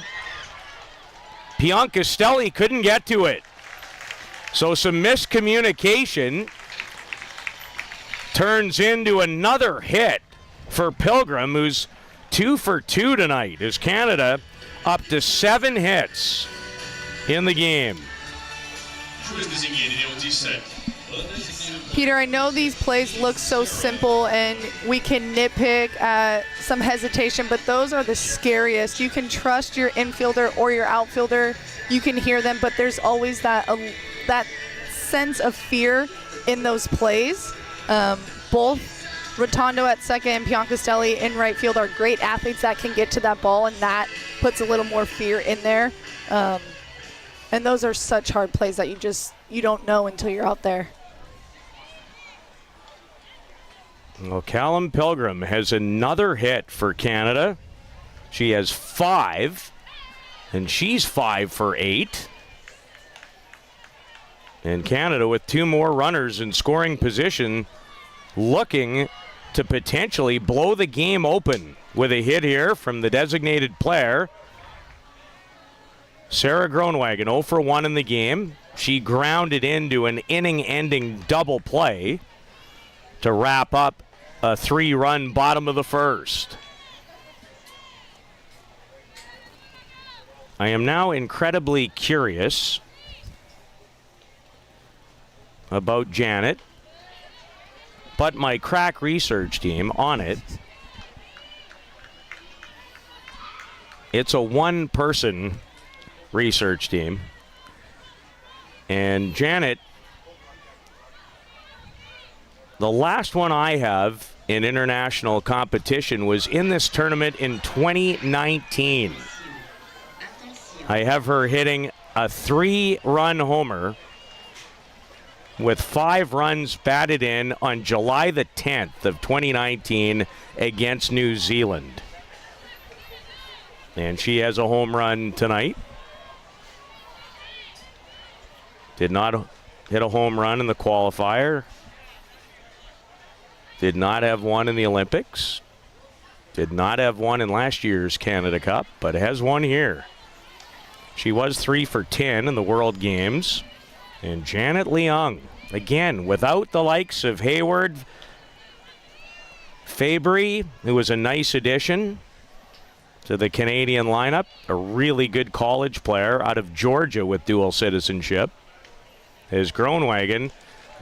S3: Piancastelli couldn't get to it. So some miscommunication turns into another hit for Pilgrim, who's 2 for 2 tonight, as Canada up to 7 hits in the game.
S4: Peter, I know these plays look so simple and we can nitpick at some hesitation, but those are the scariest. You can trust your infielder or your outfielder. You can hear them, but there's always that sense of fear in those plays. Both Rotondo at second and Piancastelli in right field are great athletes that can get to that ball, and that puts a little more fear in there. And those are such hard plays that you don't know until you're out there.
S3: Well, Callum Pilgrim has another hit for Canada. She has 5, and she's 5 for 8. And Canada with 2 more runners in scoring position, looking to potentially blow the game open with a hit here from the designated player. Sarah Groenewegen 0 for 1 in the game. She grounded into an inning-ending double play to wrap up a 3-run bottom of the first. I am now incredibly curious about Janet, but my crack research team on it, it's a one-person research team, and Janet, the last one I have in international competition was in this tournament in 2019. I have her hitting a 3-run homer with 5 runs batted in on July the 10th of 2019 against New Zealand. And she has a home run tonight. Did not hit a home run in the qualifier. Did not have one in the Olympics. Did not have one in last year's Canada Cup, but has one here. She was 3 for 10 in the World Games. And Janet Leung, again, without the likes of Hayward, Fabry, who was a nice addition to the Canadian lineup, a really good college player out of Georgia with dual citizenship, as Groenewegen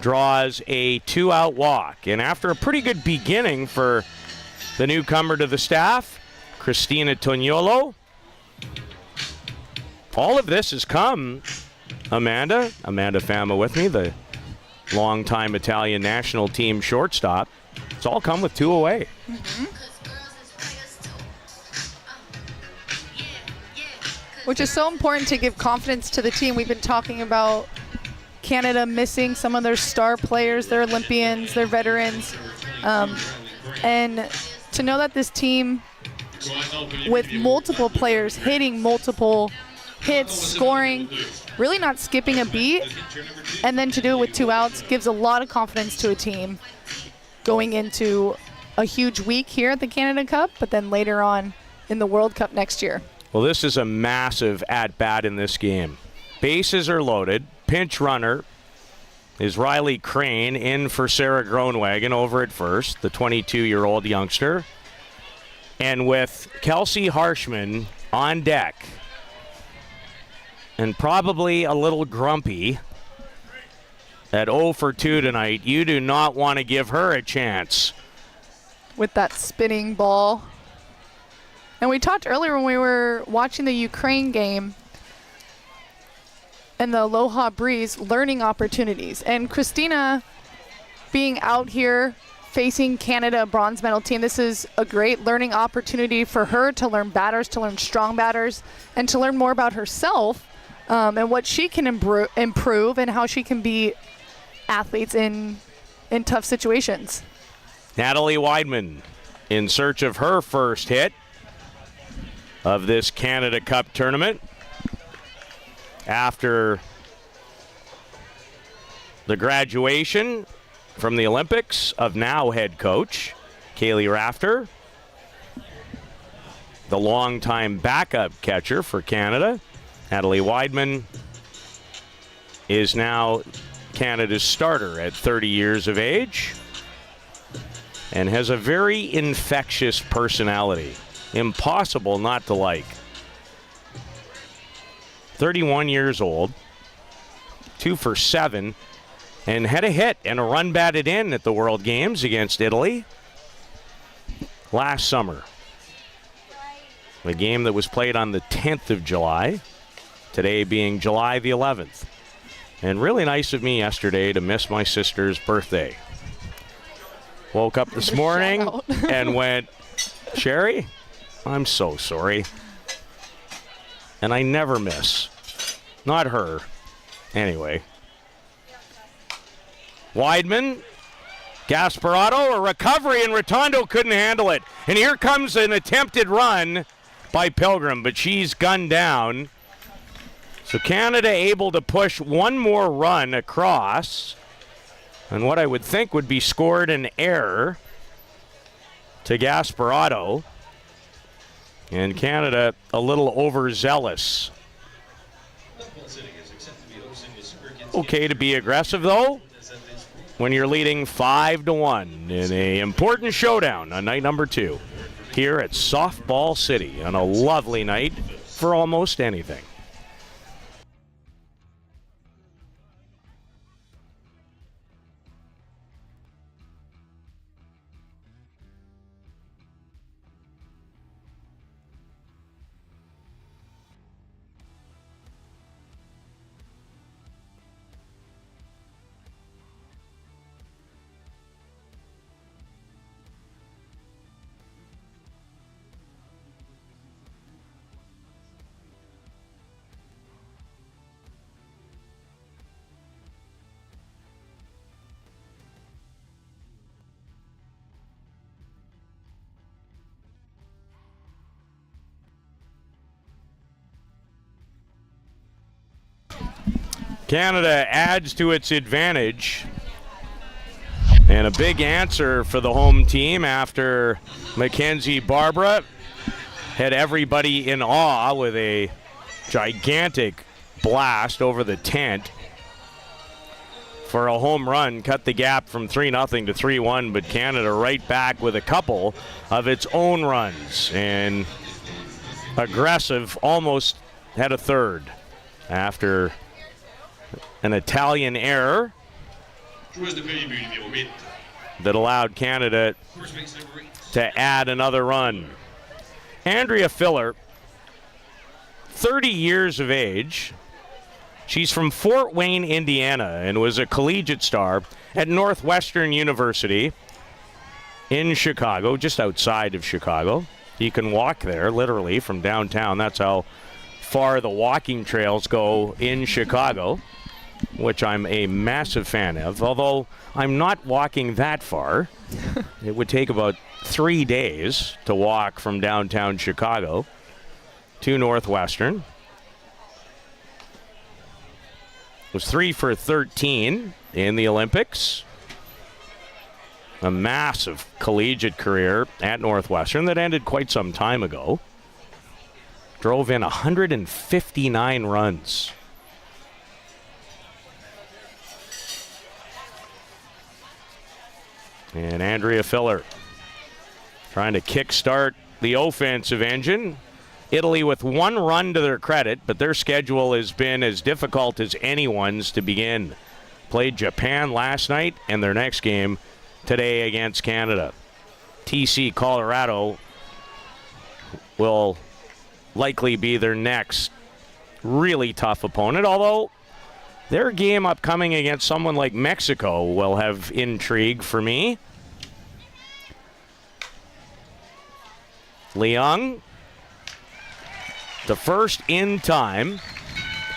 S3: draws a 2-out walk. And after a pretty good beginning for the newcomer to the staff, Christina Tognolo, all of this has come, Amanda Fama with me, the longtime Italian national team shortstop. It's all come with 2 away.
S4: Mm-hmm. Which is so important to give confidence to the team. We've been talking about Canada missing some of their star players, their Olympians, their veterans. And to know that this team, with multiple players hitting multiple hits, scoring, really not skipping a beat. And then to do it with 2 outs gives a lot of confidence to a team going into a huge week here at the Canada Cup, but then later on in the World Cup next year.
S3: Well, this is a massive at-bat in this game. Bases are loaded. Pinch runner is Riley Crane in for Sarah Groenwagen over at first, the 22-year-old youngster. And with Kelsey Harshman on deck and probably a little grumpy at 0 for 2 tonight, you do not want to give her a chance.
S4: With that spinning ball. And we talked earlier when we were watching the Ukraine game and the Aloha Breeze, learning opportunities. And Christina being out here facing Canada bronze medal team, this is a great learning opportunity for her to learn batters, to learn strong batters, and to learn more about herself and what she can improve and how she can be athletes in tough situations.
S3: Natalie Weidman in search of her first hit of this Canada Cup tournament after the graduation from the Olympics of now head coach Kaylee Rafter, the longtime backup catcher for Canada. Natalie Weidman is now Canada's starter at 30 years of age and has a very infectious personality. Impossible not to like. 31 years old, 2 for 7, and had a hit and a run batted in at the World Games against Italy last summer. A game that was played on the 10th of July, today being July the 11th. And really nice of me yesterday to miss my sister's birthday. Woke up this morning and went, Sherry, I'm so sorry. And I never miss. Not her. Anyway. Weidman, Gasparotto, a recovery, and Rotondo couldn't handle it. And here comes an attempted run by Pilgrim, but she's gunned down. So Canada able to push one more run across, and what I would think would be scored an error to Gasparotto. And Canada a little overzealous. Okay to be aggressive, though, when you're leading 5-1 in an important showdown on night number 2 here at Softball City on a lovely night for almost anything. Canada adds to its advantage, and a big answer for the home team after Mackenzie Barbara had everybody in awe with a gigantic blast over the tent for a home run, cut the gap from 3-0 to 3-1, but Canada right back with a couple of its own runs, and aggressive, almost had a third after an Italian error that allowed Canada to add another run. Andrea Filler, 30 years of age. She's from Fort Wayne, Indiana, and was a collegiate star at Northwestern University in Chicago, just outside of Chicago. You can walk there, literally, from downtown. That's how far the walking trails go in Chicago, which I'm a massive fan of, although I'm not walking that far. It would take about 3 days to walk from downtown Chicago to Northwestern. Was 3 for 13 in the Olympics. A massive collegiate career at Northwestern that ended quite some time ago. Drove in 159 runs. And Andrea Filler trying to kickstart the offensive engine. Italy with 1 run to their credit, but their schedule has been as difficult as anyone's to begin. Played Japan last night, and their next game today against Canada. TC Colorado will likely be their next really tough opponent, although their game upcoming against someone like Mexico will have intrigue for me. Leung, the first in time,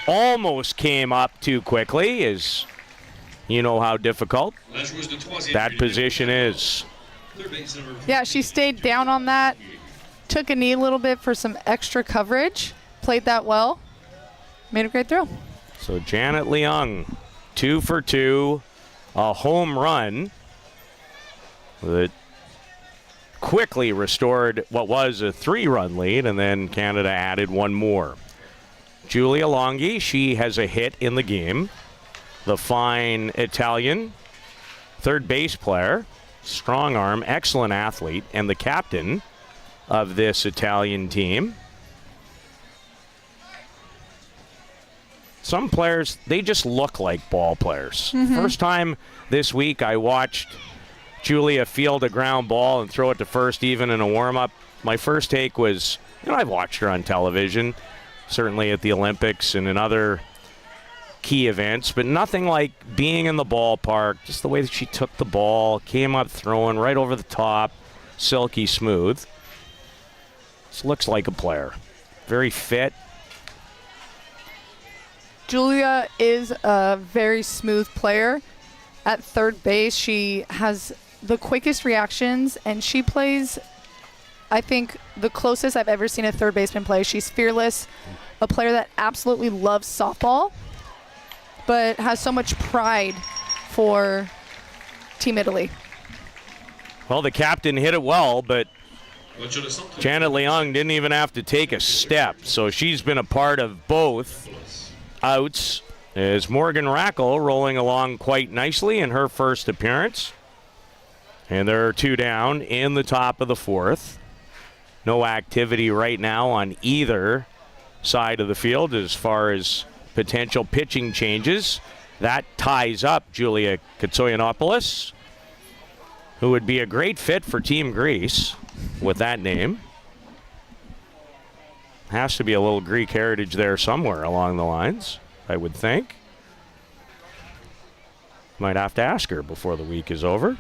S3: almost came up too quickly, as you know how difficult that position is.
S4: Yeah, she stayed down on that, took a knee a little bit for some extra coverage, played that well, made a great throw.
S3: So Janet Leung, 2 for 2, a home run that quickly restored what was a 3-run lead, and then Canada added 1 more. Giulia Longhi, she has a hit in the game. The fine Italian third base player, strong arm, excellent athlete, and the captain of this Italian team. Some players, they just look like ball players. First time this week I watched Julia field a ground ball and throw it to first even in a warm-up. My first take was, I've watched her on television, certainly at the Olympics and in other key events, but nothing like being in the ballpark, just the way that she took the ball, came up throwing right over the top, silky smooth. This looks like a player. Very fit.
S4: Julia is a very smooth player. At third base, she has the quickest reactions, and she plays, I think, the closest I've ever seen a third baseman play. She's fearless, a player that absolutely loves softball, but has so much pride for Team Italy.
S3: Well, the captain hit it well, but Janet Leung didn't even have to take a step, so she's been a part of both outs as Morgan Rackle rolling along quite nicely in her first appearance. And there are 2 down in the top of the 4th. No activity right now on either side of the field as far as potential pitching changes. That ties up Julia Katsoyanopoulos, who would be a great fit for Team Greece with that name. Has to be a little Greek heritage there somewhere along the lines, I would think. Might have to ask her before the week is over.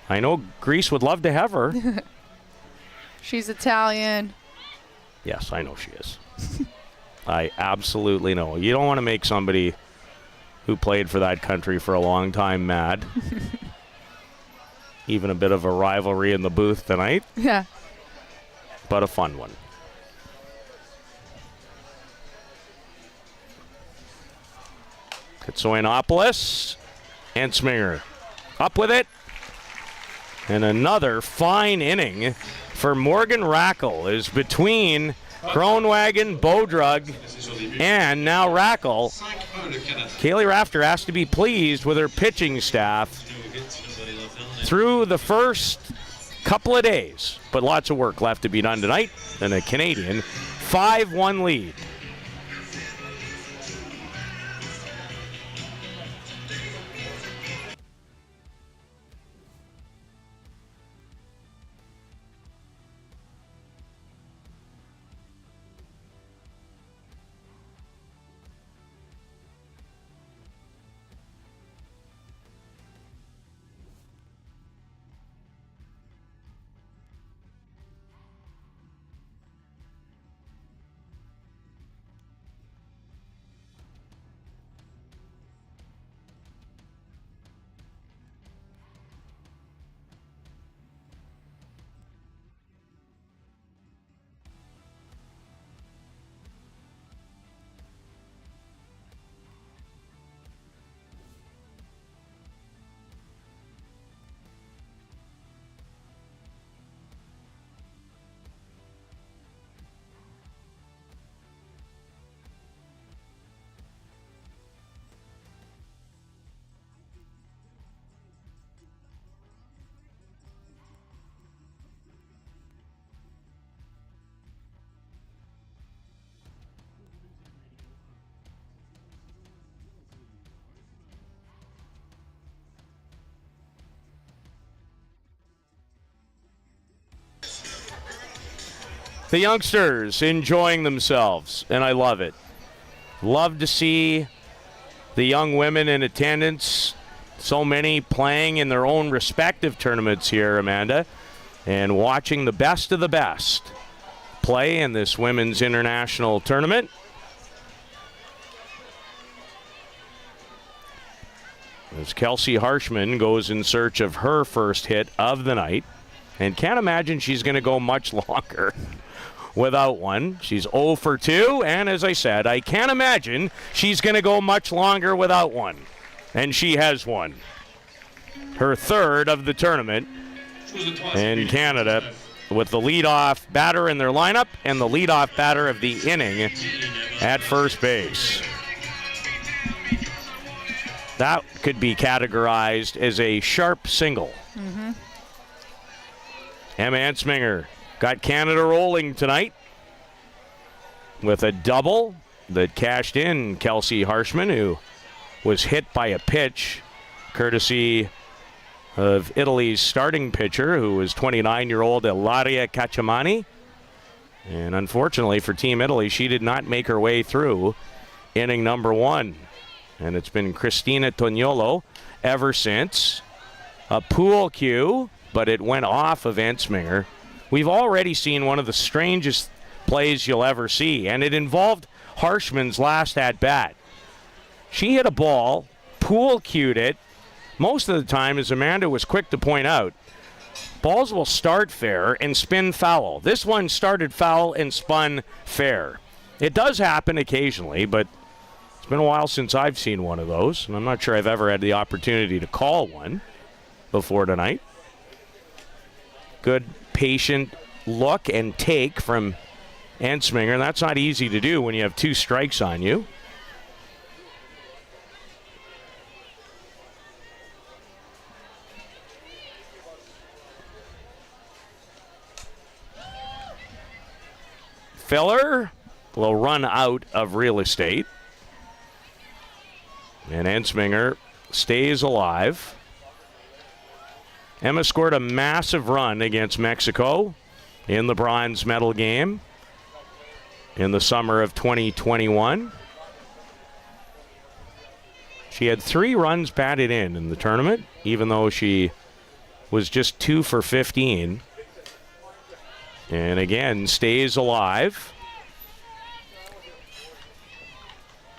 S3: I know Greece would love to have her.
S4: She's Italian.
S3: Yes, I know she is. I absolutely know. You don't want to make somebody who played for that country for a long time mad. Even a bit of a rivalry in the booth tonight.
S4: Yeah.
S3: But a fun one. Katsoyanopoulos and Sminger up with it. And another fine inning for Morgan Rackle is between Kronwagen, Bodrug, and now Rackle. Kaylee Rafter has to be pleased with her pitching staff through the first couple of days. But lots of work left to be done tonight. And a Canadian 5-1 lead. the youngsters enjoying themselves, and I love it. Love to see the young women in attendance. So many playing in their own respective tournaments here, Amanda, and watching the best of the best play in this women's international tournament. As Kelsey Harshman goes in search of her first hit of the night, and can't imagine she's going to go much longer without one. She's 0 for 2, and as I said, I can't imagine she's going to go much longer without one. And she has one. Her third of the tournament. And Canada with the leadoff batter in their lineup and the leadoff batter of the inning at first base. That could be categorized as a sharp single. Mm-hmm. Emma Ensminger got Canada rolling tonight with a double that cashed in Kelsey Harshman, who was hit by a pitch courtesy of Italy's starting pitcher, who was 29-year-old Ilaria Cacciamani. And unfortunately for Team Italy, she did not make her way through inning number 1. And it's been Cristina Tognolo ever since. A pool cue, but it went off of Ensminger. We've already seen one of the strangest plays you'll ever see, and it involved Harshman's last at-bat. She hit a ball, pool cued it. Most of the time, as Amanda was quick to point out, balls will start fair and spin foul. This one started foul and spun fair. It does happen occasionally, but it's been a while since I've seen one of those, and I'm not sure I've ever had the opportunity to call one before tonight. Good, patient look and take from Ensminger, and that's not easy to do when you have 2 strikes on you. Filler will run out of real estate. And Ensminger stays alive. Emma scored a massive run against Mexico in the bronze medal game in the summer of 2021. She had 3 runs batted in the tournament, even though she was just 2 for 15. And again, stays alive.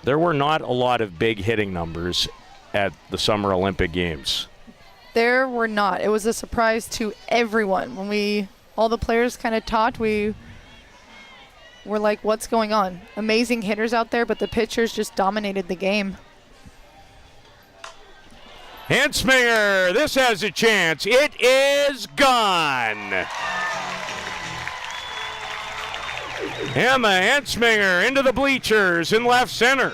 S3: There were not a lot of big hitting numbers at the Summer Olympic Games.
S4: There were not. It was a surprise to everyone. When all the players kind of talked, we were like, what's going on? Amazing hitters out there, but the pitchers just dominated the game.
S3: Ensminger, this has a chance. It is gone. Emma Ensminger into the bleachers in left center.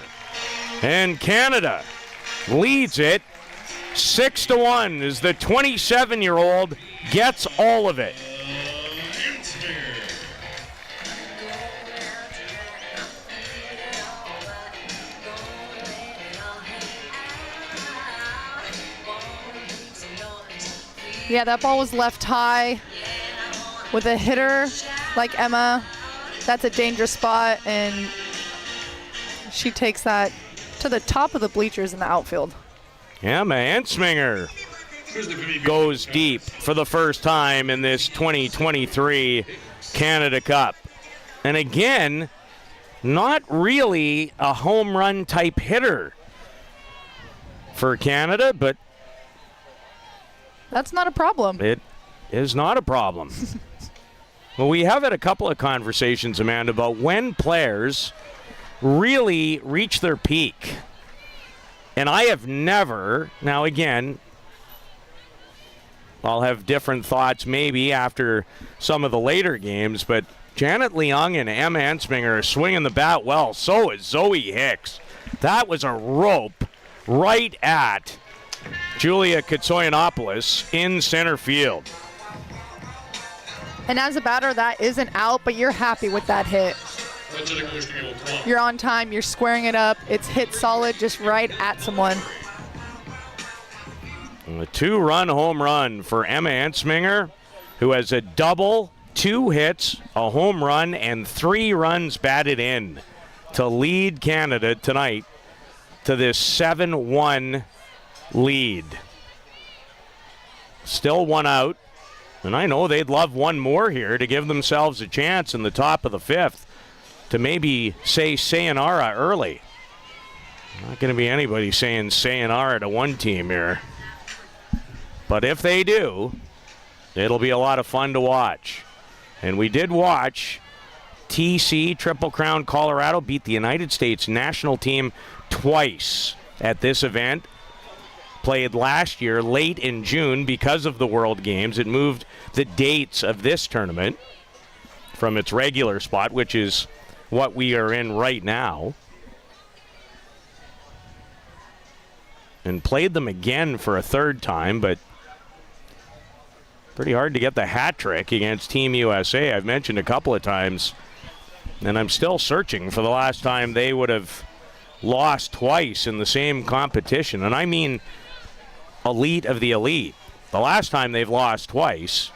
S3: And Canada leads it 6-1 as the 27-year-old gets all of it.
S4: Yeah, that ball was left high. With a hitter like Emma, that's a dangerous spot, and she takes that to the top of the bleachers in the outfield.
S3: Emma Ensminger goes deep for the first time in this 2023 Canada Cup. And again, not really a home run type hitter for Canada, but
S4: that's not a problem.
S3: It is not a problem. Well, we have had a couple of conversations, Amanda, about when players really reach their peak. And I have never, now again, I'll have different thoughts maybe after some of the later games, but Janet Leung and Emma Ensminger are swinging the bat well. So is Zoe Hicks. That was a rope right at Julia Katsoyanopoulos in center field.
S4: And as a batter, that isn't out, but you're happy with that hit. You're on time, you're squaring it up, it's hit solid, just right at someone.
S3: And a 2-run home run for Emma Ensminger, who has a double 2 hits, a home run, and 3 runs batted in to lead Canada tonight to this 7-1 lead. Still 1 out, and I know they'd love 1 more here to give themselves a chance in the top of the 5th to maybe say sayonara early. Not going to be anybody saying sayonara to one team here. But if they do, it'll be a lot of fun to watch. And we did watch TC, Triple Crown Colorado, beat the United States national team twice at this event. Played last year late in June because of the World Games. It moved the dates of this tournament from its regular spot, which is what we are in right now, and played them again for a 3rd time, but pretty hard to get the hat trick against Team USA. I've mentioned a couple of times, and I'm still searching for the last time they would have lost twice in the same competition, and I mean elite of the elite. The last time they've lost twice,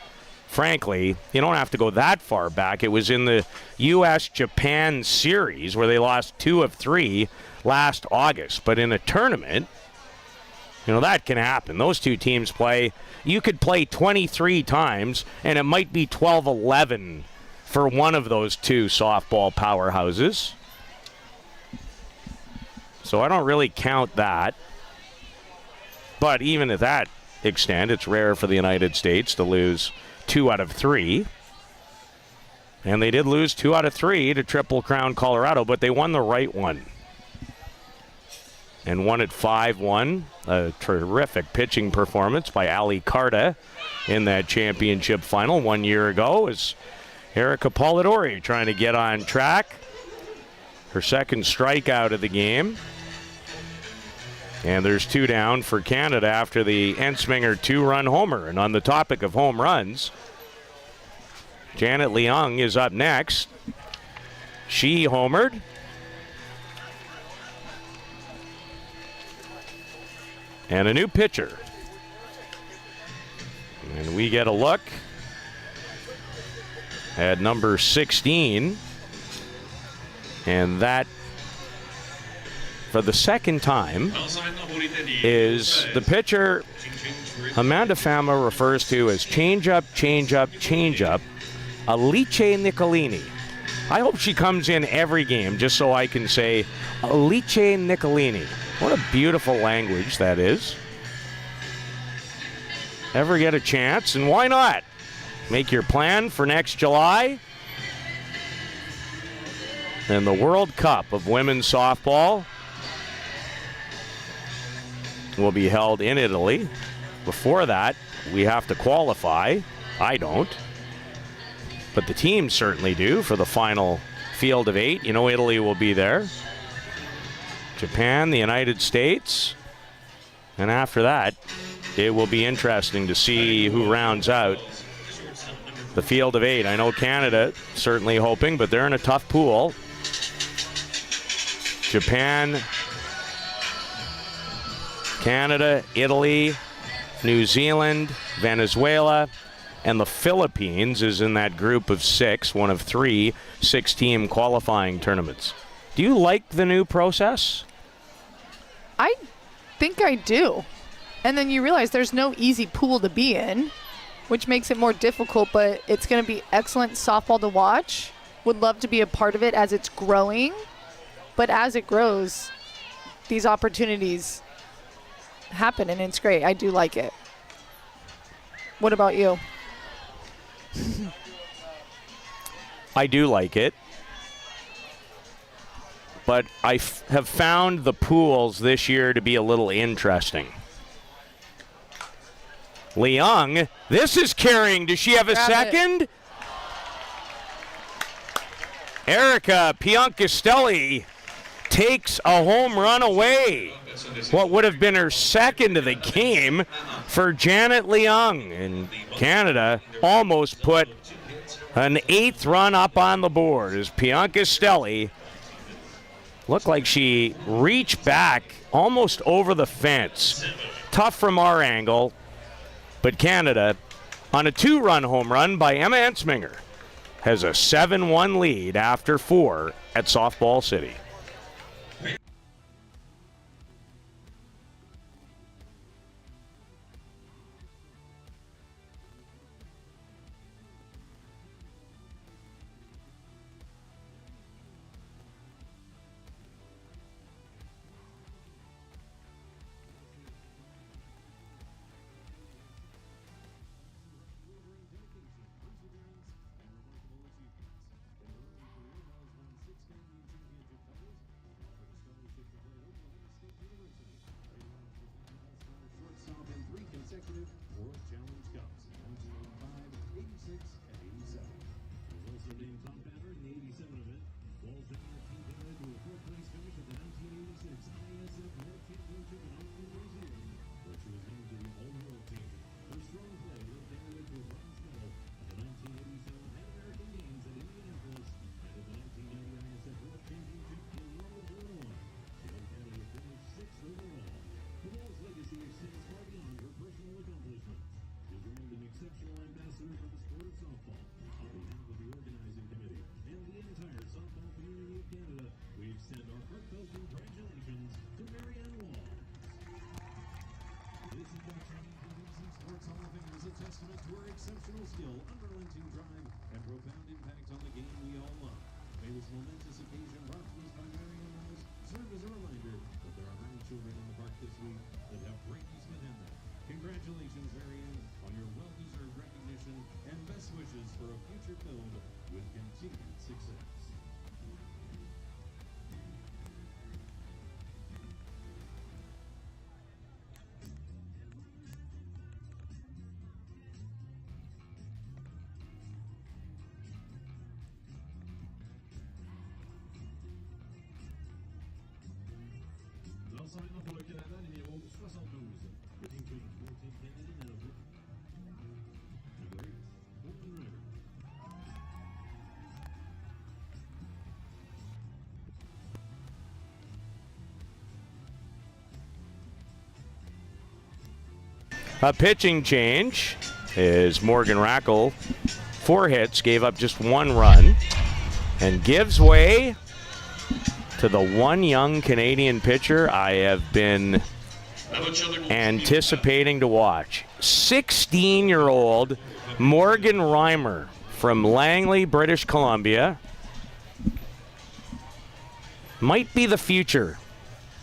S3: frankly, you don't have to go that far back. It was in the U.S.-Japan series where they lost 2 of 3 last August. But in a tournament, that can happen. Those 2 teams play. You could play 23 times, and it might be 12-11 for one of those 2 softball powerhouses. So I don't really count that. But even at that extent, it's rare for the United States to lose 2 out of 3. And they did lose 2 out of 3 to Triple Crown Colorado, but they won the right one. And won it 5-1. A terrific pitching performance by Ali Carta in that championship final 1 year ago as Erica Polidori trying to get on track. Her 2nd strikeout of the game. And there's 2 down for Canada after the Ensminger 2-run homer. And on the topic of home runs, Janet Leung is up next. She homered. And a new pitcher. And we get a look at number 16. And that, for the 2nd time, is the pitcher Amanda Fama refers to as changeup, Alice Nicolini. I hope she comes in every game just so I can say Alice Nicolini. What a beautiful language that is. Ever get a chance? And why not? Make your plan for next July. And the World Cup of women's softball will be held in Italy. Before that, we have to qualify. I don't. But the teams certainly do for the final field of 8. Italy will be there. Japan, the United States. And after that, it will be interesting to see who rounds out the field of 8. I know Canada certainly hoping, but they're in a tough pool. Japan, Canada, Italy, New Zealand, Venezuela, and the Philippines is in that group of 6, one of 3 6-team qualifying tournaments. Do you like the new process?
S4: I think I do. And then you realize there's no easy pool to be in, which makes it more difficult, but it's going to be excellent softball to watch. Would love to be a part of it as it's growing. But as it grows, these opportunities happen, and it's great. I do like it. What about you?
S3: I do like it. But I have found the pools this year to be a little interesting. Leung, this is carrying. Does she have a second? Erica Piancastelli takes a home run away. What would have been her second of the game for Janet Leung. And Canada almost put an 8th run up on the board as Piancastelli looked like she reached back almost over the fence. Tough from our angle, but Canada on a 2-run home run by Emma Ensminger has a 7-1 lead after 4 at Softball City.
S1: Consecutive World Challenge Cups in 1985, 86, and 87. He was also named top batter in the 87 event. Falls Junior Team Canada to a fourth-place finish at the 1986 ISF World Championship in Auckland, New Zealand, where she was named to the All-World team. Her strong play led Canada to a bronze medal at the 1987 Pan-American Games in Indianapolis and at the 1990 ISF World Championship in Rome, Illinois. She helped Canada finish 6th overall. Vivolo's legacy extends far beyond her personal accomplishments. She's remained an exceptional ambassador for the sport of softball. On behalf of the organizing committee and the entire softball community of Canada, we extend our heartfelt congratulations to Marianne Walls. This induction into the BC Sports Hall of Fame is a testament to her exceptional skill, unrelenting drive, and profound impact on the game we all love. May this momentous occasion brought to us by Marianne Walls serve as a reminder that there are many children in the park this week that have greatness within them. Congratulations, Marianne, on your well-deserved recognition, and best wishes for a future filled with continued success. L'ensemble pour le Canada, numéro 72. Le team change for Team Canada now. Number 8, Colton Ritter.
S3: A pitching change is Morgan Rackle. 4 hits, gave up just 1 run, and gives way to the one young Canadian pitcher I have been anticipating to watch. 16-year-old Morgan Reimer from Langley, British Columbia. Might be the future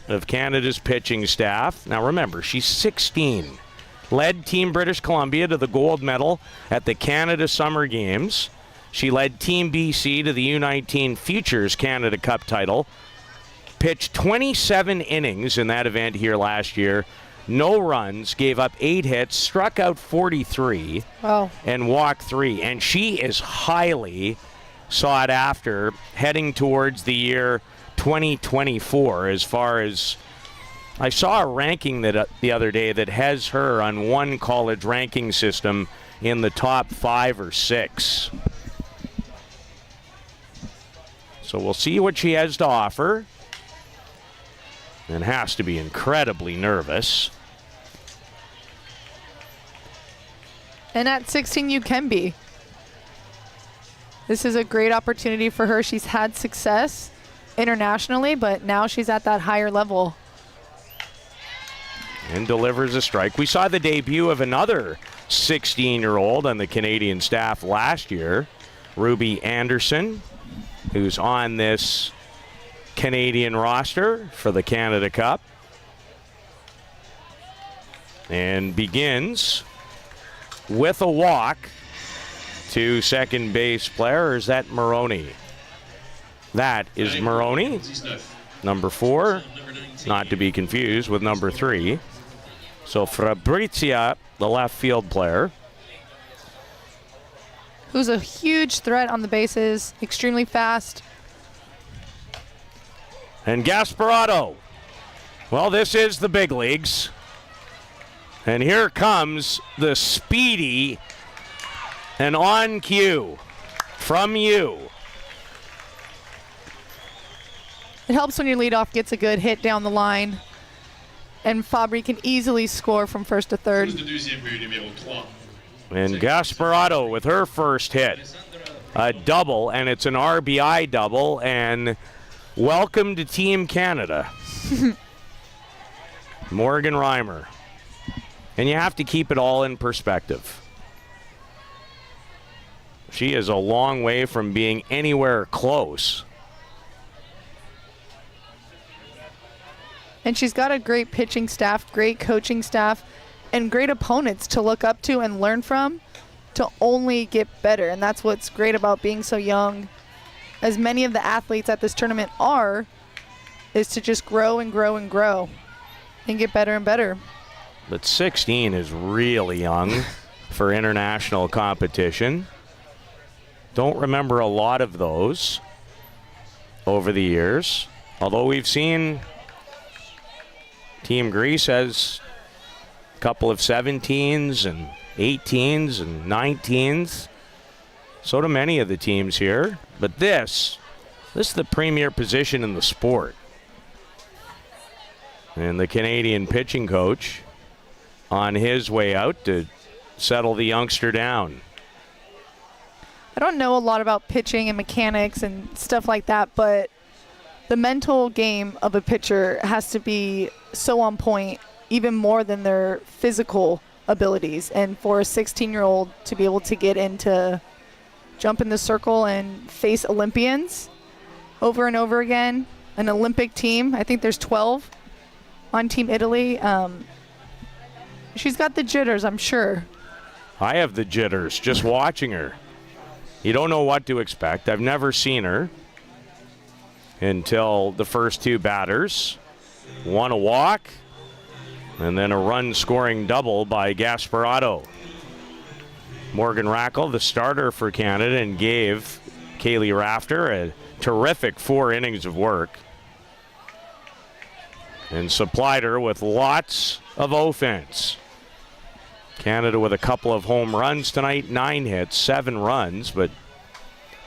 S3: of Canada's pitching staff. Now remember, she's 16. Led Team British Columbia to the gold medal at the Canada Summer Games. She led Team BC to the U19 Futures Canada Cup title. Pitched 27 innings in that event here last year. No runs, gave up 8 hits, struck out 43, and walked 3. And she is highly sought after heading towards the year 2024 as far as I saw a ranking that the other day that has her on one college ranking system in the top 5 or 6. So we'll see what she has to offer. And has to be incredibly nervous.
S4: And at 16, you can be. This is a great opportunity for her. She's had success internationally, but now she's at that higher level.
S3: And delivers a strike. We saw the debut of another 16-year-old on the Canadian staff last year, Ruby Anderson, who's on this Canadian roster for the Canada Cup. And begins with a walk to second base player. Or is that Maroney? That is Maroney, number 4, not to be confused with number 3. So Fabrizia, the left field player,
S4: who's a huge threat on the bases, extremely fast.
S3: And Gasparotto. Well, this is the big leagues. And here comes the speedy and on cue from you.
S4: It helps when your leadoff gets a good hit down the line. And Fabry can easily score from first to third.
S3: And Gasparotto with her first hit a double, and it's an RBI double, and welcome to Team Canada. Morgan Reimer. And you have to keep it all in perspective. She is a long way from being anywhere close.
S4: And she's got a great pitching staff, great coaching staff, and great opponents to look up to and learn from to only get better. And that's what's great about being so young, as many of the athletes at this tournament are, is to just grow and grow and grow and get better and better.
S3: But 16 is really young for international competition. Don't remember a lot of those over the years. Although we've seen Team Greece has a couple of 17s and 18s and 19s. So do many of the teams here. But this is the premier position in the sport. And the Canadian pitching coach on his way out to settle the youngster down.
S4: I don't know a lot about pitching and mechanics and stuff like that, but the mental game of a pitcher has to be so on point, even more than their physical abilities. And for a 16-year-old to be able to get into, jump in the circle and face Olympians over and over again, an Olympic team, I think there's 12 on Team Italy. She's got the jitters, I'm sure.
S3: I have the jitters just watching her. You don't know what to expect. I've never seen her until the first two batters. One a walk, and then a run-scoring double by Gasparotto. Morgan Rackle, the starter for Canada, and gave Kaylee Rafter a terrific 4 innings of work and supplied her with lots of offense. Canada with a couple of home runs tonight, 9 hits, 7 runs, but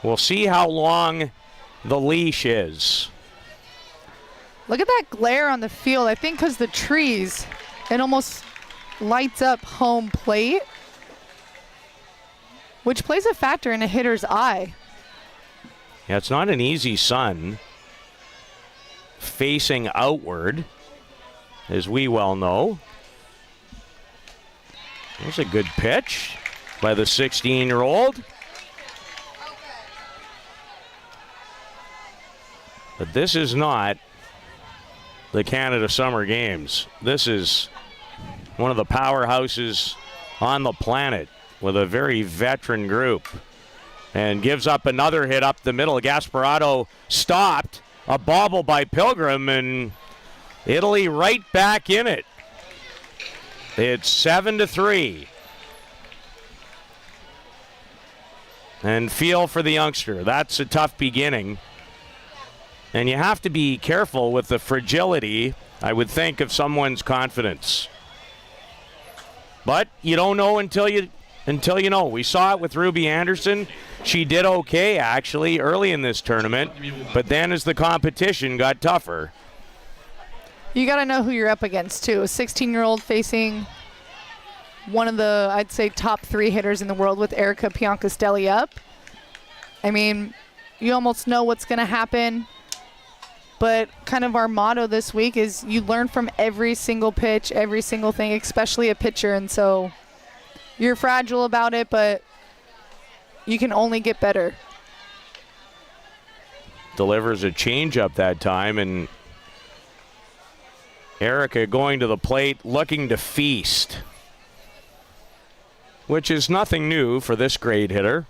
S3: we'll see how long the leash is.
S4: Look at that glare on the field. I think because the trees, it almost lights up home plate, which plays a factor in a hitter's eye.
S3: Yeah, it's not an easy sun facing outward, as we well know. There's a good pitch by the 16-year-old. But this is not the Canada Summer Games. This is one of the powerhouses on the planet with a very veteran group. And gives up another hit up the middle. Gasparotto stopped. A bobble by Pilgrim, and Italy right back in it. It's 7-3. And feel for the youngster. That's a tough beginning. And you have to be careful with the fragility, I would think, of someone's confidence. But you don't know until you know. We saw it with Ruby Anderson. She did okay, actually, early in this tournament. But then as the competition got tougher.
S4: You got to know who you're up against, too. A 16-year-old facing one of the, I'd say, top 3 hitters in the world with Erica Piancastelli up. I mean, you almost know what's going to happen. But kind of our motto this week is you learn from every single pitch, every single thing, especially a pitcher. And so you're fragile about it, but you can only get better.
S3: Delivers a changeup that time, and Erica going to the plate looking to feast, which is nothing new for this great hitter.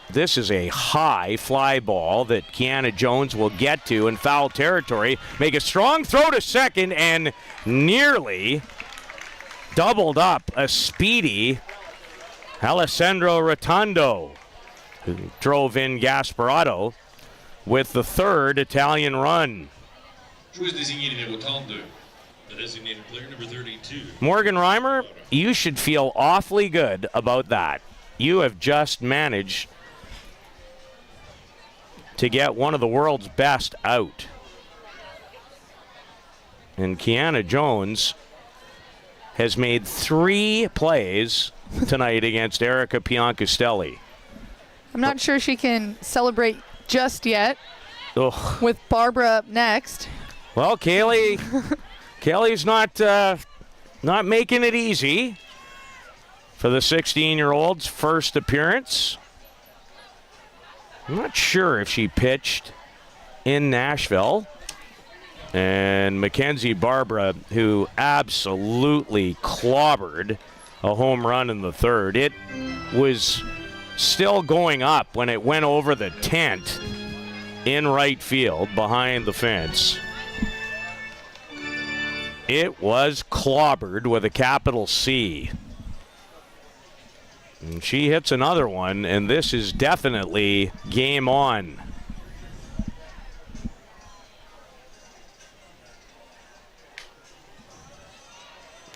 S3: This is a high fly ball that Kiana Jones will get to in foul territory. Make a strong throw to second and nearly doubled up a speedy Alessandro Rotondo, who drove in Gasparotto with the third Italian run. Morgan Reimer, you should feel awfully good about that. You have just managed to get one of the world's best out. And Kiana Jones has made 3 plays tonight against Erica Piancastelli.
S4: I'm not sure she can celebrate just yet.
S3: Ugh.
S4: With Barbara up next.
S3: Well, Kaylee's not making it easy for the 16-year-old's first appearance. I'm not sure if she pitched in Nashville. And Mackenzie Barbara, who absolutely clobbered a home run in the third. It was still going up when it went over the tent in right field behind the fence. It was clobbered with a capital C. And she hits another one, and this is definitely game on.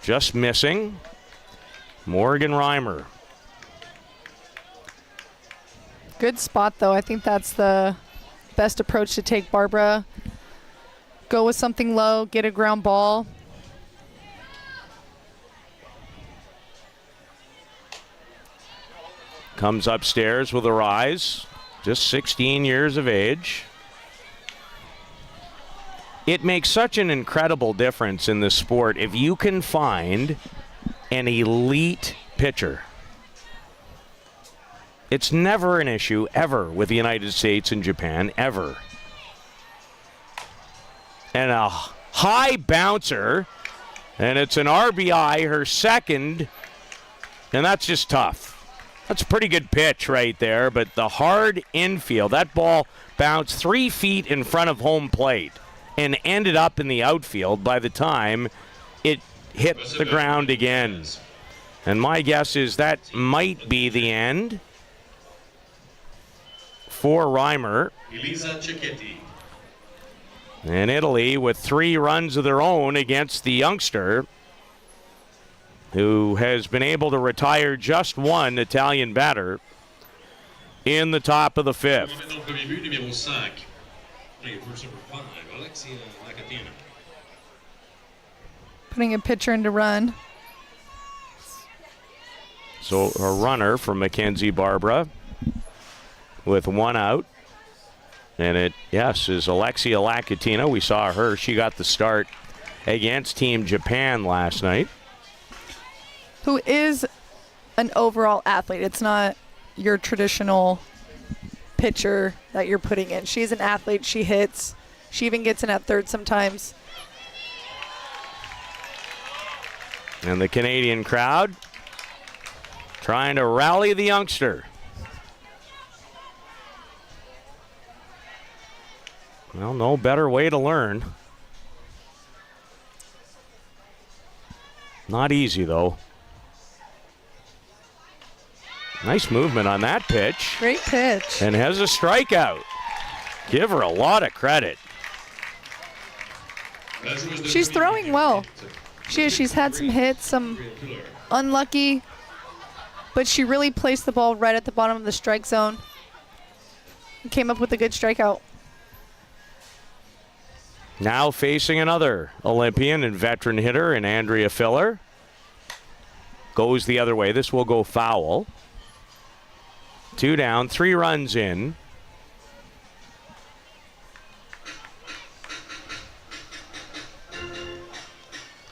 S3: Just missing Morgan Reimer.
S4: Good spot, though. I think that's the best approach to take, Barbara. Go with something low, get a ground ball.
S3: Comes upstairs with a rise, just 16 years of age. It makes such an incredible difference in this sport if you can find an elite pitcher. It's never an issue, ever, with the United States and Japan, ever. And a high bouncer, and it's an RBI, her second, and that's just tough. That's a pretty good pitch right there, but the hard infield, that ball bounced 3 feet in front of home plate and ended up in the outfield by the time it hit the ground again. And my guess is that might be the end for Reimer. And Italy with 3 runs of their own against the youngster who has been able to retire just one Italian batter in the top of the 5th.
S4: Putting a pitcher into run.
S3: So a runner from Mackenzie Barbara with 1 out. And it, yes, is Alexia Lakatina. We saw her. She got the start against Team Japan last night.
S4: Who is an overall athlete. It's not your traditional pitcher that you're putting in. She's an athlete. She hits. She even gets in at third sometimes.
S3: And the Canadian crowd trying to rally the youngster. Well, no better way to learn. Not easy, though. Nice movement on that pitch.
S4: Great pitch.
S3: And has a strikeout. Give her a lot of credit.
S4: She's throwing well. She's had some hits, some unlucky, but she really placed the ball right at the bottom of the strike zone and came up with a good strikeout.
S3: Now facing another Olympian and veteran hitter in Andrea Filler. Goes the other way. This will go foul. 2 down, 3 runs in.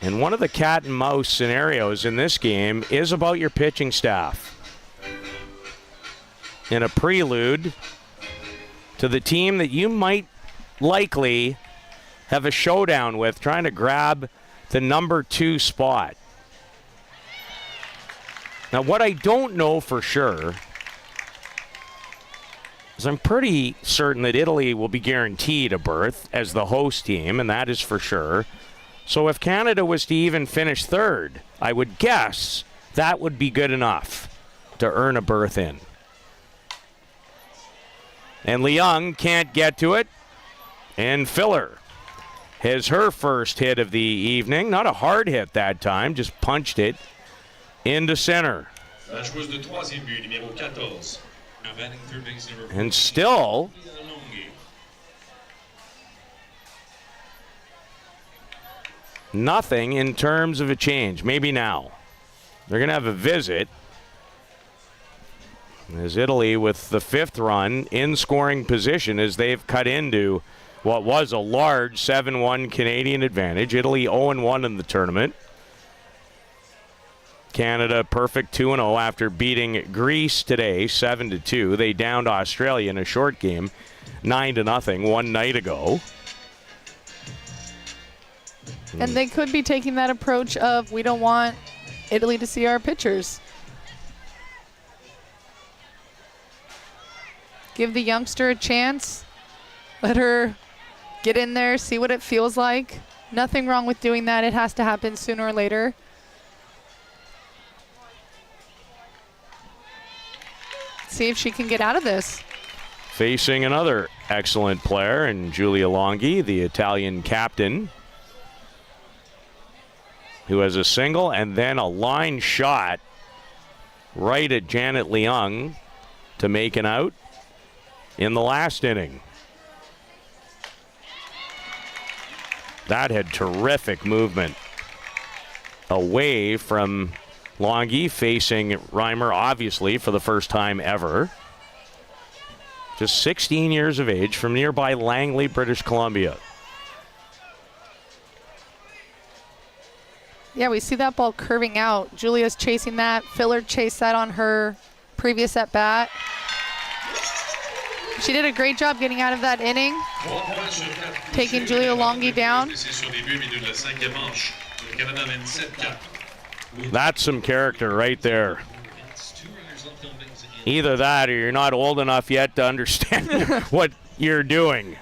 S3: And one of the cat and mouse scenarios in this game is about your pitching staff. In a prelude to the team that you might likely have a showdown with, trying to grab the number 2 spot. Now, what I don't know for sure is I'm pretty certain that Italy will be guaranteed a berth as the host team, and that is for sure. So if Canada was to even finish 3rd, I would guess that would be good enough to earn a berth in. And Leung can't get to it, and Filler has her first hit of the evening. Not a hard hit that time, just punched it into center. And still nothing in terms of a change. Maybe now. They're going to have a visit As Italy with the 5th run in scoring position as they've cut into what was a large 7-1 Canadian advantage. Italy 0-1 in the tournament. Canada perfect 2-0 after beating Greece today 7-2. They downed Australia in a short game 9-0 one night ago.
S4: And they could be taking that approach of we don't want Italy to see our pitchers. Give the youngster a chance. Let her get in there, see what it feels like. Nothing wrong with doing that. It has to happen sooner or later. See if she can get out of this.
S3: Facing another excellent player in Giulia Longhi, the Italian captain, who has a single and then a line shot right at Janet Leung to make an out in the last inning. That had terrific movement away from Longhi, facing Reimer, obviously, for the first time ever. Just 16 years of age from nearby Langley, British Columbia.
S4: Yeah, we see that ball curving out. Julia's chasing that. Filler chased that on her previous at-bat. She did a great job getting out of that inning, taking Giulia Longhi down.
S3: That's some character right there. Either that or you're not old enough yet to understand what you're doing.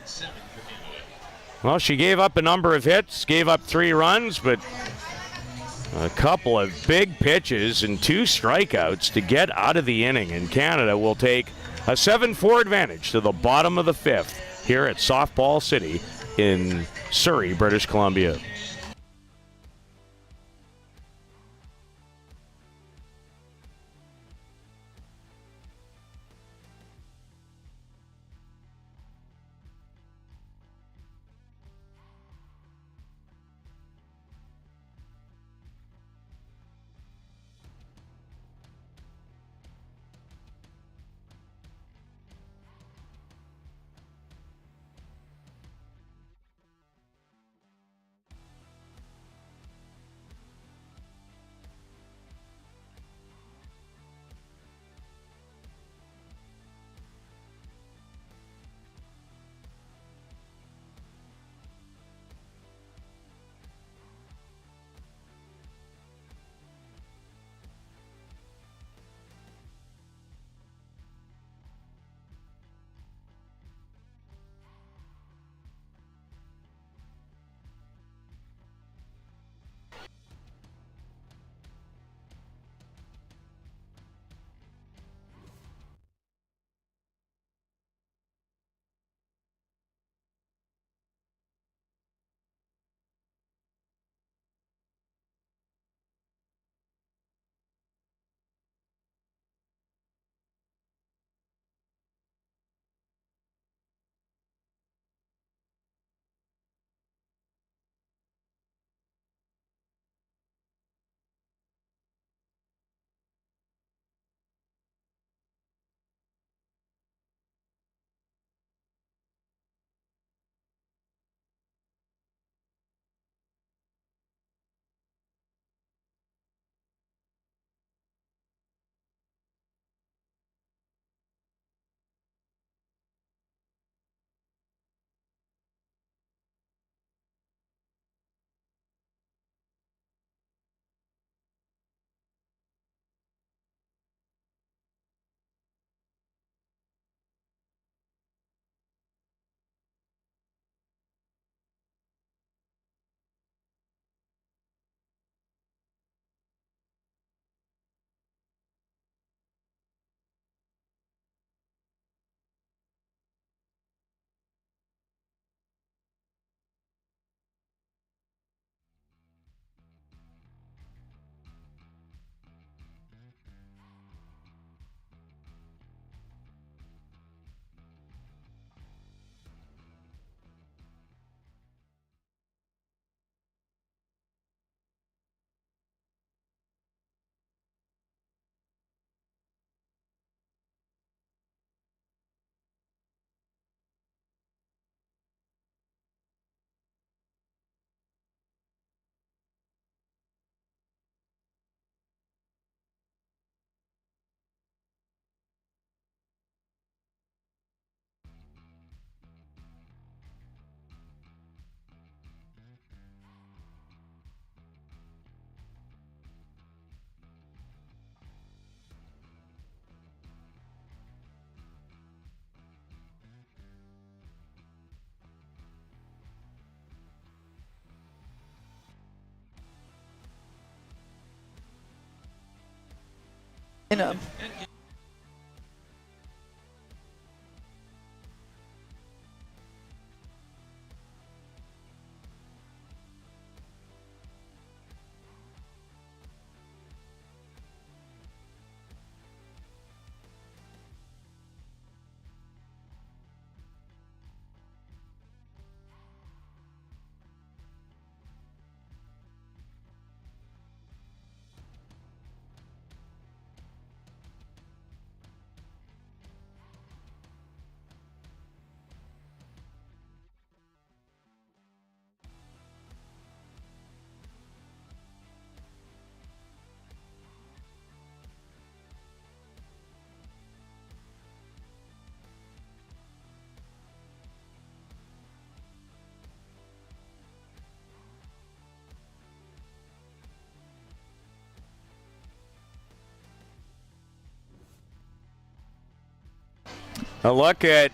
S3: Well, she gave up a number of hits, gave up 3 runs, but a couple of big pitches and 2 strikeouts to get out of the inning. And Canada will take a 7-4 advantage to the bottom of the 5th here at Softball City in Surrey, British Columbia.
S4: in them.
S3: A look at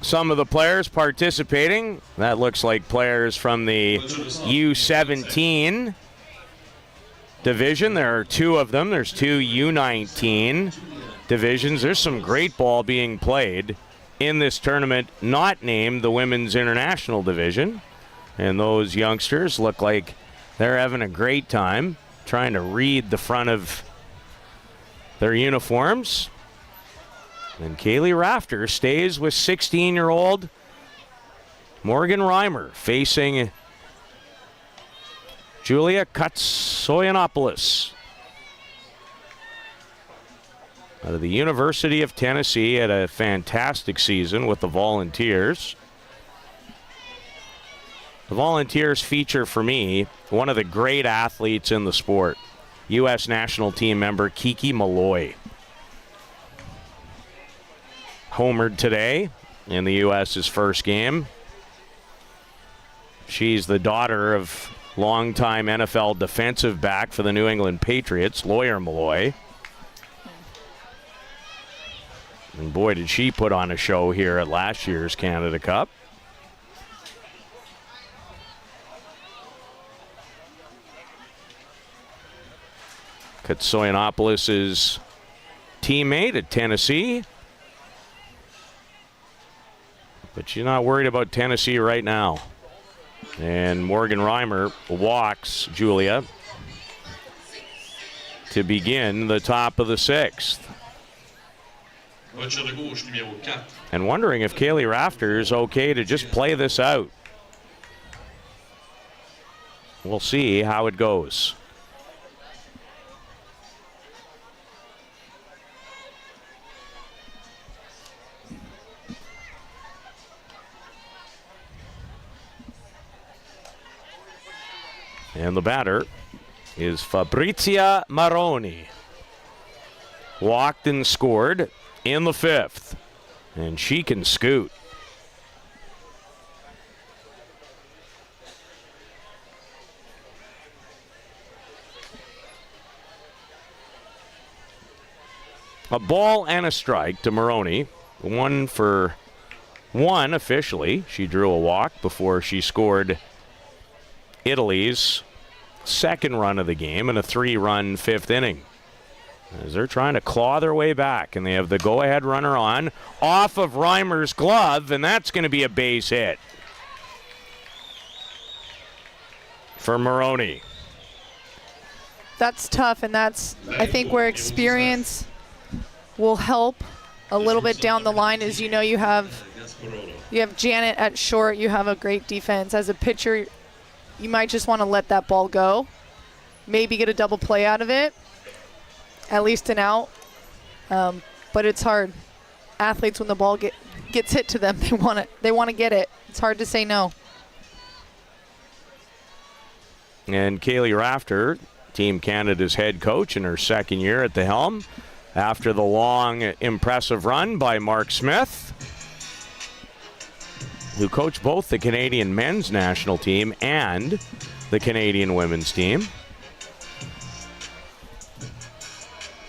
S3: some of the players participating. That looks like players from the U17 division. There are two of them. There's two U19 divisions. There's some great ball being played in this tournament, not named the Women's International Division. And those youngsters look like they're having a great time trying to read the front of their uniforms. And Kaylee Rafter stays with 16-year-old Morgan Reimer facing Julia Katsoyanopoulos out of the University of Tennessee. Had a fantastic season with the Volunteers. The Volunteers feature, for me, one of the great athletes in the sport, U.S. national team member Kiki Malloy. Homered today in the U.S.'s first game. She's the daughter of longtime NFL defensive back for the New England Patriots, Lawyer Malloy. And boy, did she put on a show here at last year's Canada Cup. Katsoyanopoulos' teammate at Tennessee. But she's not worried about Tennessee right now. And Morgan Reimer walks Julia to begin the top of the sixth. And wondering if Kaylee Rafter is okay to just play this out. We'll see how it goes. And the batter is Fabrizia Maroni. Walked and scored in the fifth. And she can scoot. A ball and a strike to Maroni. 1 for 1 officially. She drew a walk before she scored Italy's second run of the game in a 3-run fifth inning. As they're trying to claw their way back, and they have the go-ahead runner on off of Reimer's glove, and that's going to be a base hit for Maroni.
S4: That's tough, and that's, I think, where experience will help a little bit down the line. As you know, you have Janet at short, you have a great defense. As a pitcher, you might just want to let that ball go, maybe get a double play out of it, at least an out. But it's hard. Athletes, when the ball gets hit to them, they want to get it. It's hard to say no.
S3: And Kaylee Rafter, Team Canada's head coach in her second year at the helm, after the long, impressive run by Mark Smith, who coached both the Canadian men's national team and the Canadian women's team,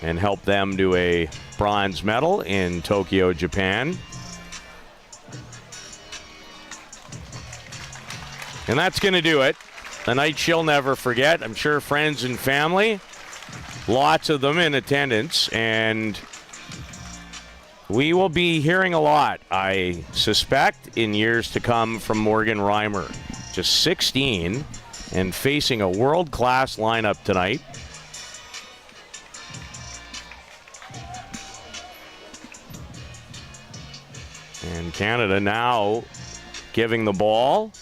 S3: and helped them to a bronze medal in Tokyo, Japan. And that's going to do it. A night she'll never forget. I'm sure friends and family lots of them in attendance, and we will be hearing a lot, I suspect, in years to come from Morgan Reimer. Just 16 and facing a world-class lineup tonight. And Canada now giving the ball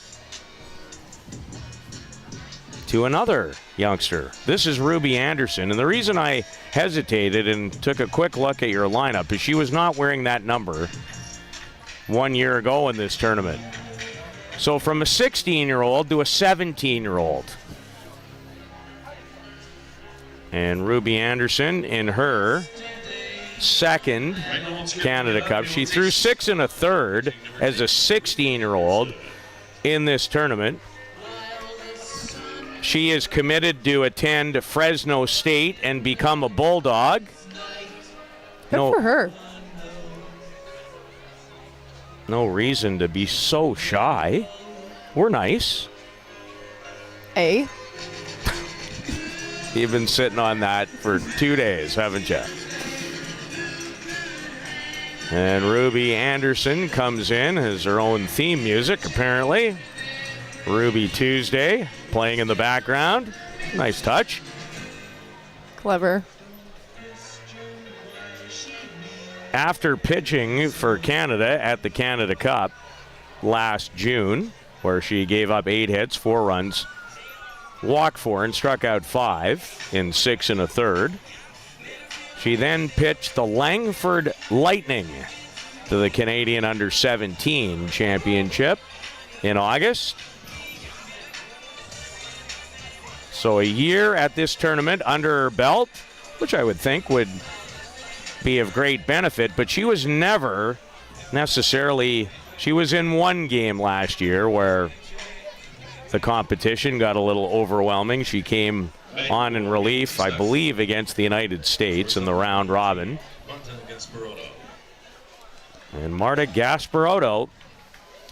S3: to another youngster. This is Ruby Anderson, and the reason I hesitated and took a quick look at your lineup is she was not wearing that number 1 year ago in this tournament. So from a 16-year-old to a 17-year-old. And Ruby Anderson in her second Canada Cup. She threw 6 1/3 as a 16-year-old in this tournament. She is committed to attend Fresno State and become a Bulldog.
S4: Good for her.
S3: No reason to be so shy. We're nice.
S4: A.
S3: You've been sitting on that for 2 days, haven't you? And Ruby Anderson comes in, has her own theme music, apparently. Ruby Tuesday playing in the background. Nice touch.
S4: Clever.
S3: After pitching for Canada at the Canada Cup last June, where she gave up 8 hits, 4 runs, walked 4, and struck out 5 in 6 1/3. She then pitched the Langford Lightning to the Canadian Under-17 Championship in August. So a year at this tournament under her belt, which I would think would be of great benefit, but she was never necessarily, she was in one game last year where the competition got a little overwhelming. She came on in relief, I believe, against the United States in the round robin. And Marta Gasparotto,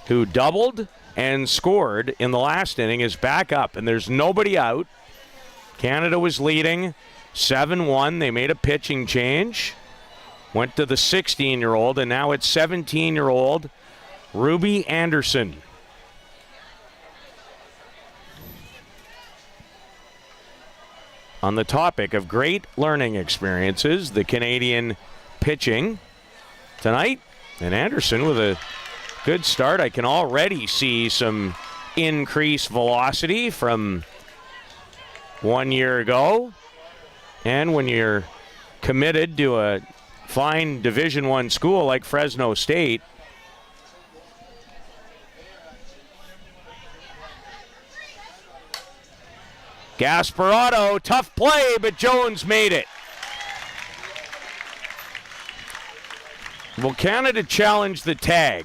S3: who doubled and scored in the last inning, is back up, and there's nobody out. Canada was leading 7-1. They made a pitching change. Went to the 16-year-old, and now it's 17-year-old Ruby Anderson. On the topic of great learning experiences, the Canadian pitching tonight, and Anderson with a good start. I can already see some increased velocity from 1 year ago. And when you're committed to a fine Division I school like Fresno State, Gasparotto, tough play, but Jones made it. Will Canada challenge the tag?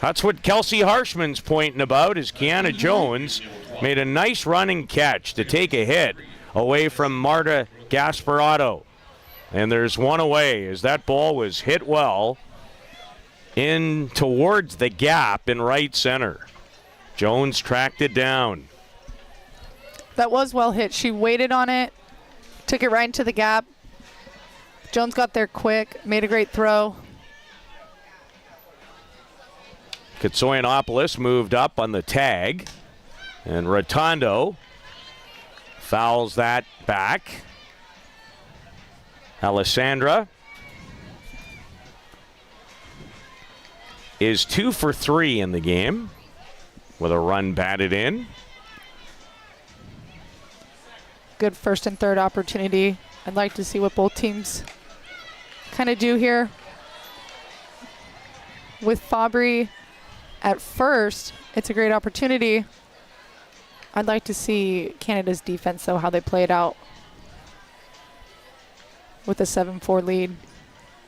S3: That's what Kelsey Harshman's pointing about, is Kiana Jones made a nice running catch to take a hit away from Marta Gasparotto. And there's one away as that ball was hit well in towards the gap in right center. Jones tracked it down.
S4: That was well hit. She waited on it, took it right into the gap. Jones got there quick, made a great throw.
S3: Katsoyanopoulos moved up on the tag, and Rotondo fouls that back. Alessandra is 2 for 3 in the game with a run batted in.
S4: Good first and third opportunity. I'd like to see what both teams kind of do here. With Fabry at first, it's a great opportunity. I'd like to see Canada's defense, though, how they play it out with a 7-4 lead.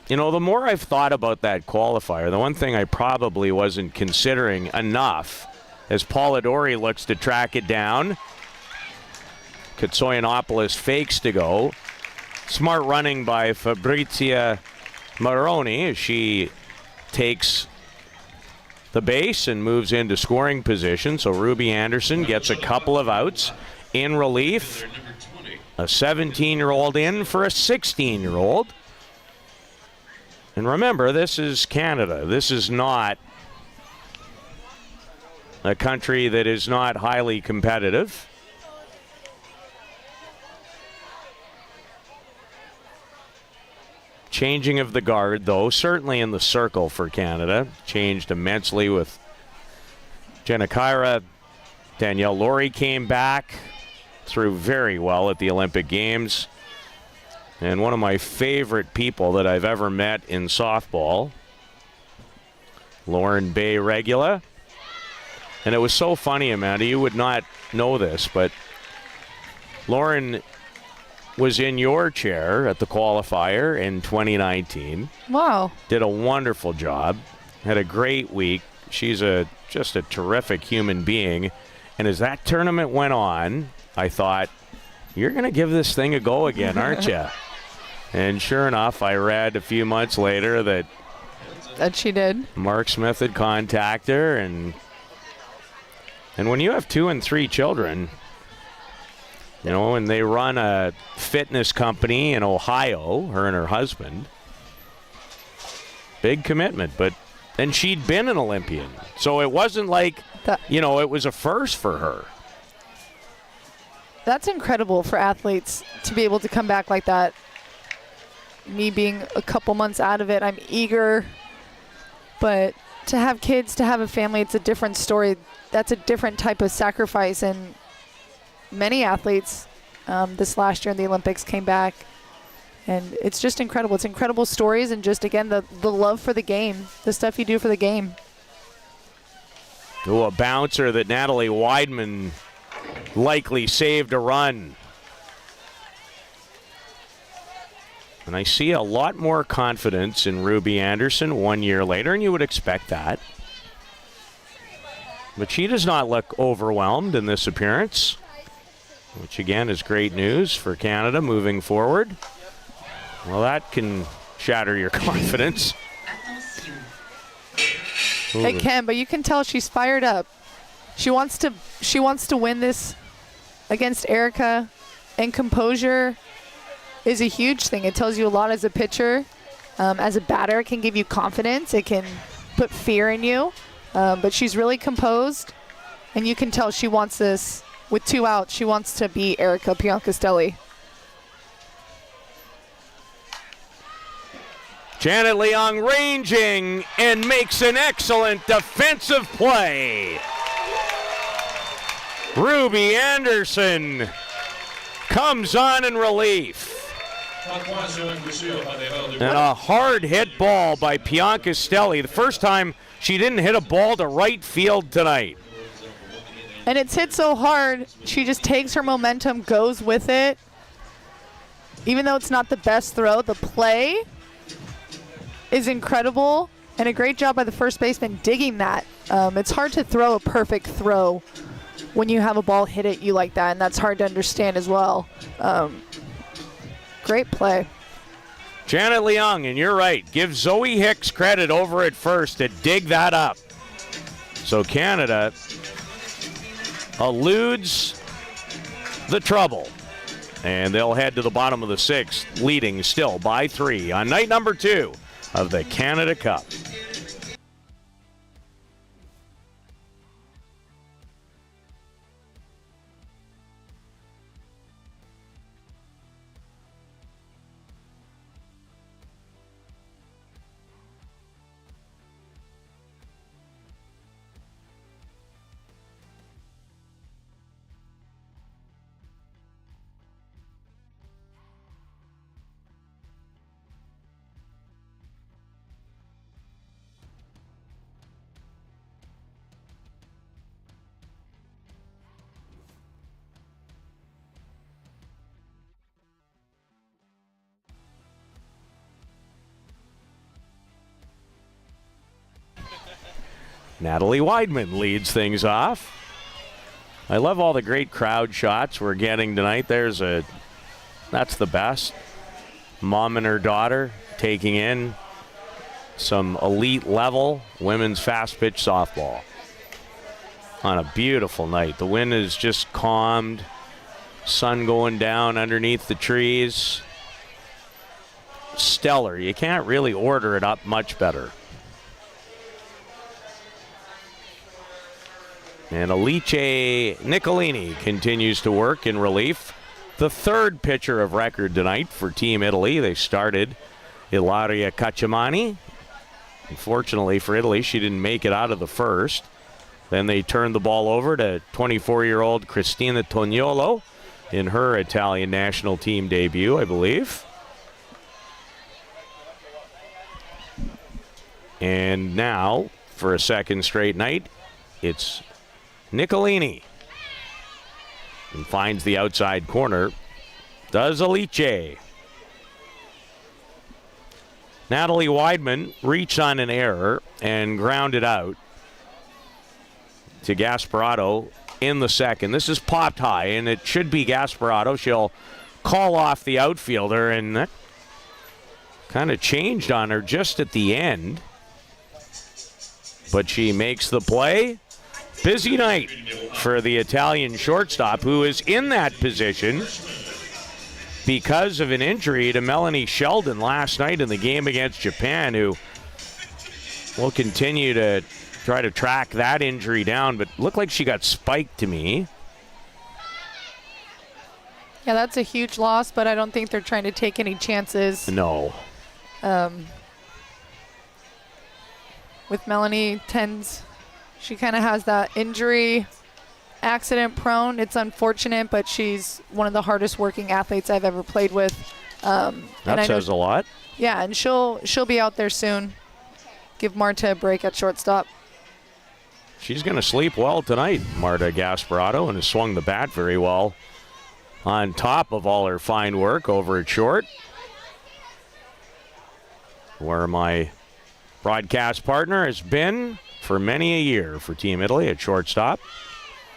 S3: You know, the more I've thought about that qualifier, the one thing I probably wasn't considering enough as Polidori looks to track it down. Katsoyanopoulos fakes to go. Smart running by Fabrizia Maroni as she takes the base and moves into scoring position. So Ruby Anderson gets a couple of outs in relief A 17-year-old in for a 16-year-old. And remember, this is Canada. This is not a country that is not highly competitive. Changing of the guard, though, certainly in the circle for Canada. Changed immensely with Jenna Kyra. Danielle Laurie came back, threw very well at the Olympic Games. And one of my favorite people that I've ever met in softball, Lauren Bay Regula. And it was so funny, Amanda, you would not know this, but Lauren was in your chair at the qualifier in 2019.
S4: Wow.
S3: Did a wonderful job. Had a great week. She's just a terrific human being. And as that tournament went on, I thought, you're going to give this thing a go again, aren't you? And sure enough, I read a few months later that
S4: she did.
S3: Mark Smith had contacted her, and when you have 2 and 3 children, you know, and they run a fitness company in Ohio, her and her husband, big commitment. But then she'd been an Olympian, so it wasn't like, you know, it was a first for her.
S4: That's incredible for athletes to be able to come back like that. Me being a couple months out of it, I'm eager. But to have kids, to have a family, it's a different story. That's a different type of sacrifice. And many athletes this last year in the Olympics came back. And it's just incredible. It's incredible stories and just, again, the love for the game, the stuff you do for the game.
S3: Oh, a bouncer that Natalie Weidman likely saved a run. And I see a lot more confidence in Ruby Anderson 1 year later, and you would expect that. But she does not look overwhelmed in this appearance, which again is great news for Canada moving forward. Well, that can shatter your confidence.
S4: It can, but you can tell she's fired up. She wants to win this against Erica, and composure is a huge thing. It tells you a lot as a pitcher. As a batter, it can give you confidence. It can put fear in you. But she's really composed, and you can tell she wants this. With 2 outs, she wants to beat Erica Piancastelli.
S3: Janet Leong ranging and makes an excellent defensive play. Ruby Anderson comes on in relief. And a hard hit ball by Piancastelli. The first time she didn't hit a ball to right field tonight.
S4: And it's hit so hard, she just takes her momentum, goes with it. Even though it's not the best throw, the play is incredible. And a great job by the first baseman digging that. It's hard to throw a perfect throw when you have a ball hit at you like that, and that's hard to understand as well. Great play.
S3: Janet Leong, and you're right, give Zoe Hicks credit over at first to dig that up. So Canada eludes the trouble, and they'll head to the bottom of the 6th, leading still by 3 on night number 2 of the Canada Cup. Natalie Weidman leads things off. I love all the great crowd shots we're getting tonight. That's the best. Mom and her daughter taking in some elite level women's fast pitch softball on a beautiful night. The wind is just calmed. Sun going down underneath the trees. Stellar. You can't really order it up much better. And Alice Nicolini continues to work in relief. The third pitcher of record tonight for Team Italy. They started Ilaria Cacciamani. Unfortunately for Italy, she didn't make it out of the first. Then they turned the ball over to 24-year-old Cristina Tognolo in her Italian national team debut, I believe. And now, for a second straight night, it's Nicolini. And finds the outside corner. Does Alice. Natalie Weidman reached on an error and grounded out to Gasparotto in the second. This is popped high, and it should be Gasparotto. She'll call off the outfielder, and that kind of changed on her just at the end. But she makes the play. Busy night for the Italian shortstop, who is in that position because of an injury to Melanie Sheldon last night in the game against Japan, who will continue to try to track that injury down, but looked like she got spiked to me.
S4: Yeah, that's a huge loss, but I don't think they're trying to take any chances.
S3: No.
S4: With Melanie she kind of has that injury, accident prone. It's unfortunate, but she's one of the hardest working athletes I've ever played with.
S3: That says a lot.
S4: Yeah, and she'll be out there soon. Give Marta a break at shortstop.
S3: She's going to sleep well tonight, Marta Gasparotto, and has swung the bat very well on top of all her fine work over at short, where my broadcast partner has been for many a year for Team Italy at shortstop.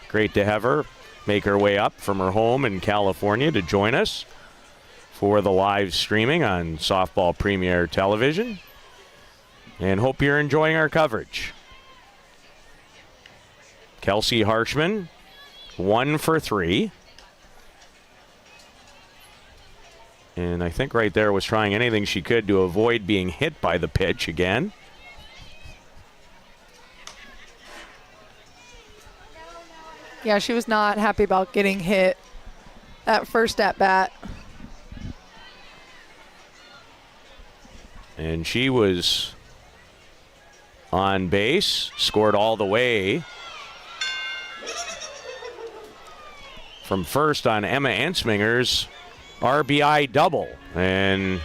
S3: Great to have her make her way up from her home in California to join us for the live streaming on Softball Premier Television. And hope you're enjoying our coverage. Kelsey Harshman, 1 for 3. And I think right there was trying anything she could to avoid being hit by the pitch again.
S4: Yeah, she was not happy about getting hit at first at bat.
S3: And she was on base, scored all the way from first on Emma Ensminger's RBI double. And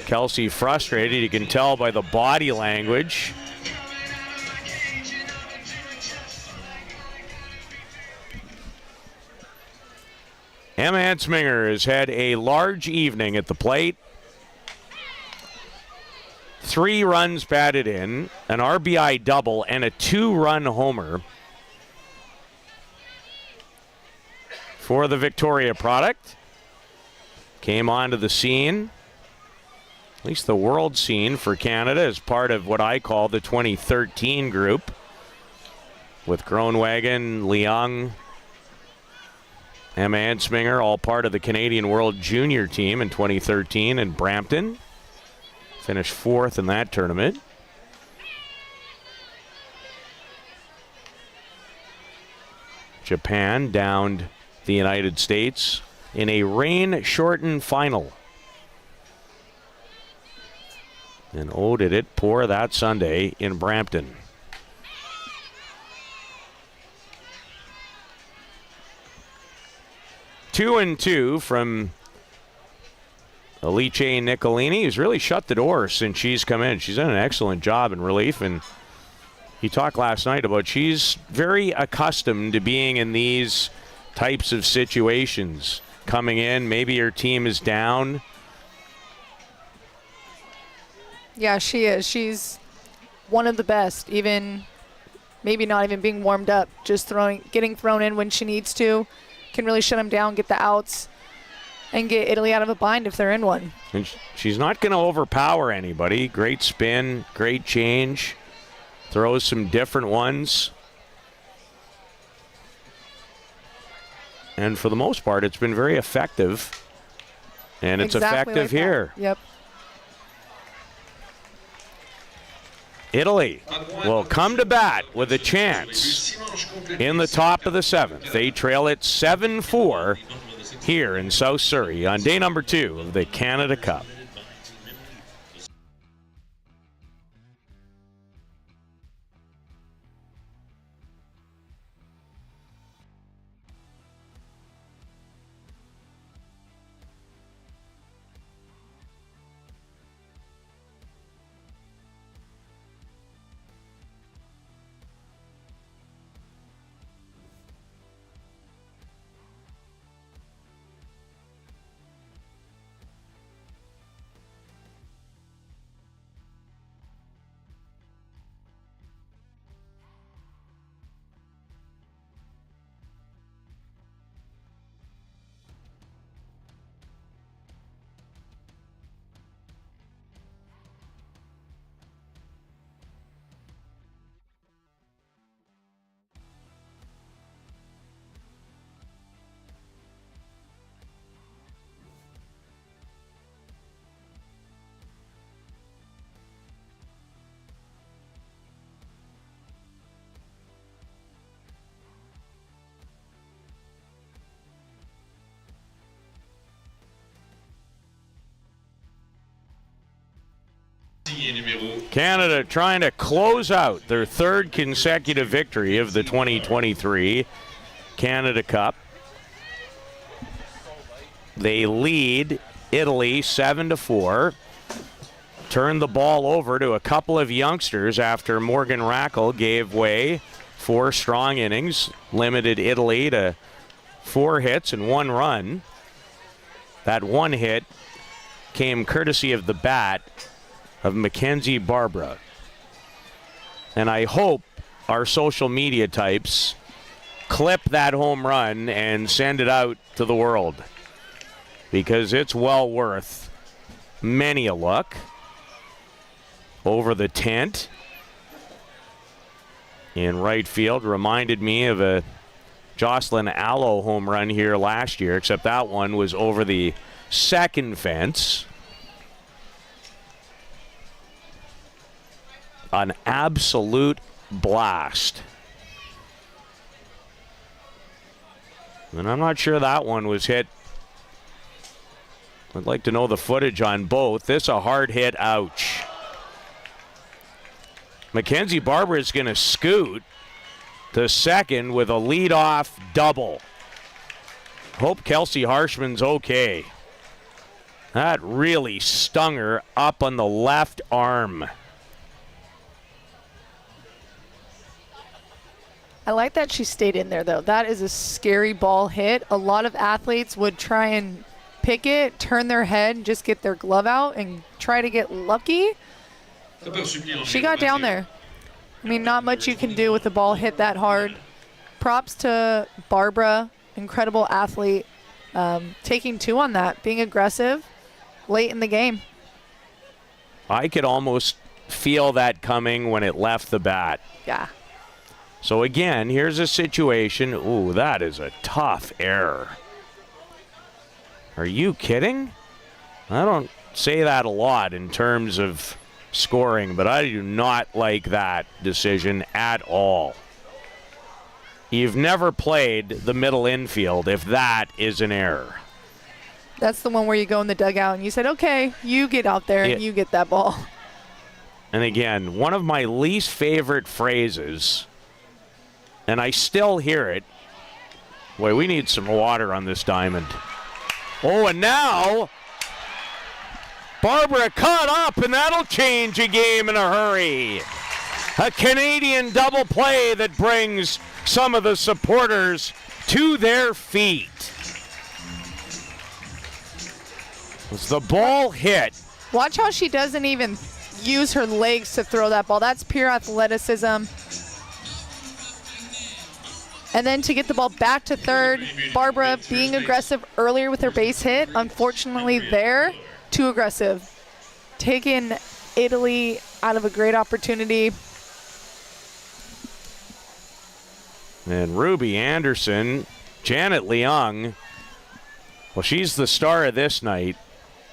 S3: Kelsey frustrated, you can tell by the body language. Emma Ensminger has had a large evening at the plate. 3 runs batted in, an RBI double, and a 2-run homer for the Victoria product. Came onto the scene, at least the world scene for Canada, as part of what I call the 2013 group, with Groenewegen, Leung, Emma Ensminger, all part of the Canadian World Junior team in 2013 in Brampton. Finished 4th in that tournament. Japan downed the United States in a rain-shortened final. And oh, did it pour that Sunday in Brampton. Two and two from Alice Nicolini, who's really shut the door since she's come in. She's done an excellent job in relief, and he talked last night about she's very accustomed to being in these types of situations. Coming in, maybe her team is down.
S4: Yeah, she is. She's one of the best, even maybe not even being warmed up, just getting thrown in when she needs to. Can really shut them down, get the outs, and get Italy out of a bind if they're in one.
S3: And she's not going to overpower anybody. Great spin, great change. Throws some different ones. And for the most part, it's been very effective. And it's
S4: Exactly
S3: effective
S4: like
S3: here.
S4: that. Yep.
S3: Italy will come to bat with a chance in the top of the 7th. They trail it 7-4 here in South Surrey on day number 2 of the Canada Cup. Canada trying to close out their 3rd consecutive victory of the 2023 Canada Cup. They lead Italy 7-4. Turned the ball over to a couple of youngsters after Morgan Rackle gave way. 4 strong innings, limited Italy to 4 hits and 1 run. That 1 hit came courtesy of the bat of Mackenzie Barbara. And I hope our social media types clip that home run and send it out to the world, because it's well worth many a look. Over the tent in right field, reminded me of a Jocelyn Allo home run here last year, except that one was over the second fence. An absolute blast. And I'm not sure that one was hit. I'd like to know the footage on both. This a hard hit, ouch. Mackenzie Barber is going to scoot to second with a leadoff double. Hope Kelsey Harshman's okay. That really stung her up on the left arm.
S4: I like that she stayed in there, though. That is a scary ball hit. A lot of athletes would try and pick it, turn their head, just get their glove out and try to get lucky. She got down there. I mean, not much you can do with the ball hit that hard. Props to Barbara, incredible athlete, taking 2 on that, being aggressive late in the game.
S3: I could almost feel that coming when it left the bat.
S4: Yeah.
S3: So again, here's a situation. Ooh, that is a tough error. Are you kidding? I don't say that a lot in terms of scoring, but I do not like that decision at all. You've never played the middle infield if that is an error.
S4: That's the one where you go in the dugout and you said, okay, you get out there and you get that ball.
S3: And again, one of my least favorite phrases, and I still hear it. Boy, we need some water on this diamond. Oh, and now Barbara caught up, and that'll change a game in a hurry. A Canadian double play that brings some of the supporters to their feet. As the ball hit.
S4: Watch how she doesn't even use her legs to throw that ball. That's pure athleticism. And then to get the ball back to third, Barbara being aggressive earlier with her base hit. Unfortunately there, too aggressive. Taking Italy out of a great opportunity.
S3: And Ruby Anderson Janet Leung, well, she's the star of this night.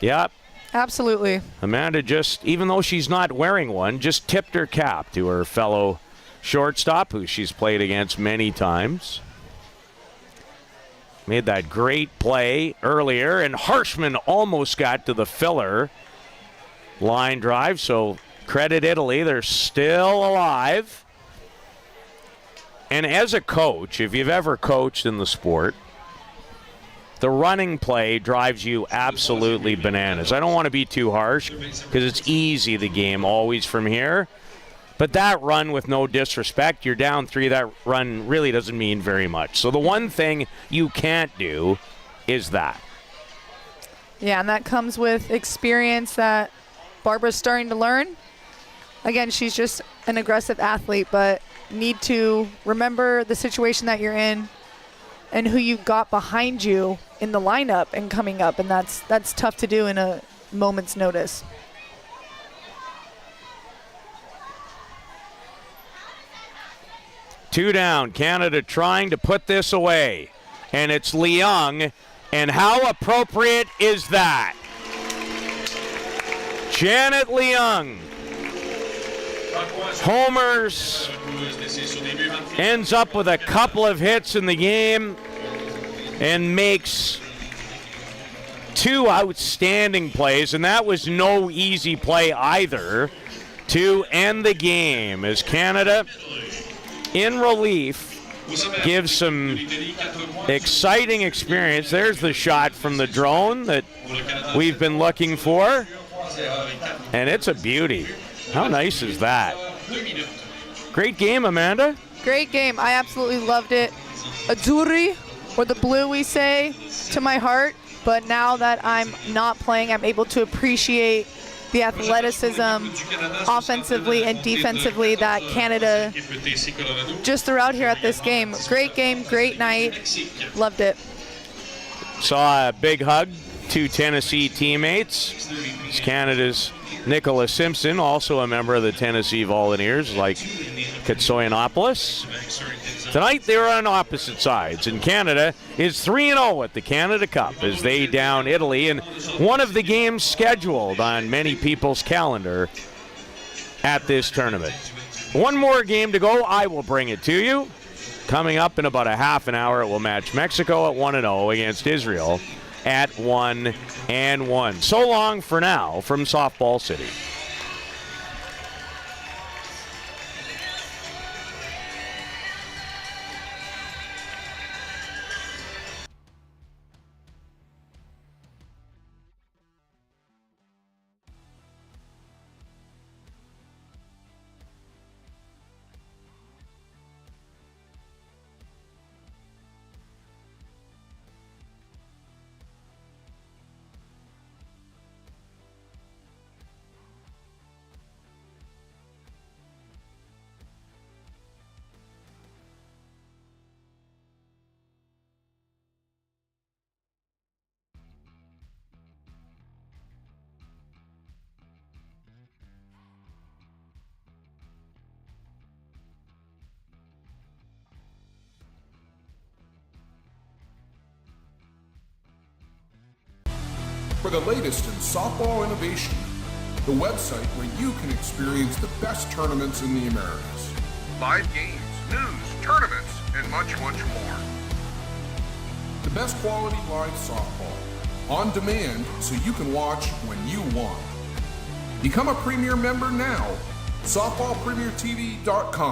S3: Yep.
S4: Absolutely.
S3: Amanda just, even though she's not wearing one, just tipped her cap to her fellow shortstop, who she's played against many times. Made that great play earlier, and Harshman almost got to the filler line drive, so credit Italy. They're still alive. And as a coach, if you've ever coached in the sport, the running play drives you absolutely bananas. I don't want to be too harsh because it's easy, the game, always from here. But that run, with no disrespect, you're down 3, that run really doesn't mean very much. So the one thing you can't do is that.
S4: Yeah, and that comes with experience that Barbara's starting to learn. Again, she's just an aggressive athlete, but need to remember the situation that you're in and who you got behind you in the lineup and coming up, and that's tough to do in a moment's notice.
S3: Two down, Canada trying to put this away, and it's Leung, and how appropriate is that? Janet Leung homers, ends up with a couple of hits in the game, and makes 2 outstanding plays, and that was no easy play either, to end the game as Canada, in relief, gives some exciting experience. There's the shot from the drone that we've been looking for, and it's a beauty. How nice is that? Great game, Amanda.
S4: Great game. I absolutely loved it. Azzurri, or the blue we say, to my heart. But now that I'm not playing, I'm able to appreciate the athleticism offensively and defensively that Canada just threw out here at this game. Great game, great night. Loved it.
S3: Saw a big hug to Tennessee teammates. It's Canada's Nicholas Simpson, also a member of the Tennessee Volunteers, like Katsoyanopoulos. Tonight they were on opposite sides, and Canada is 3-0 at the Canada Cup as they down Italy in one of the games scheduled on many people's calendar at this tournament. One more game to go. I will bring it to you. Coming up in about a half an hour, it will match Mexico at 1-0 against Israel at 1-1. So long for now from Softball City.
S5: For the latest in softball innovation, the website where you can experience the best tournaments in the Americas. Live games, news, tournaments, and much, much more. The best quality live softball, on demand so you can watch when you want. Become a Premier member now. SoftballPremierTV.com.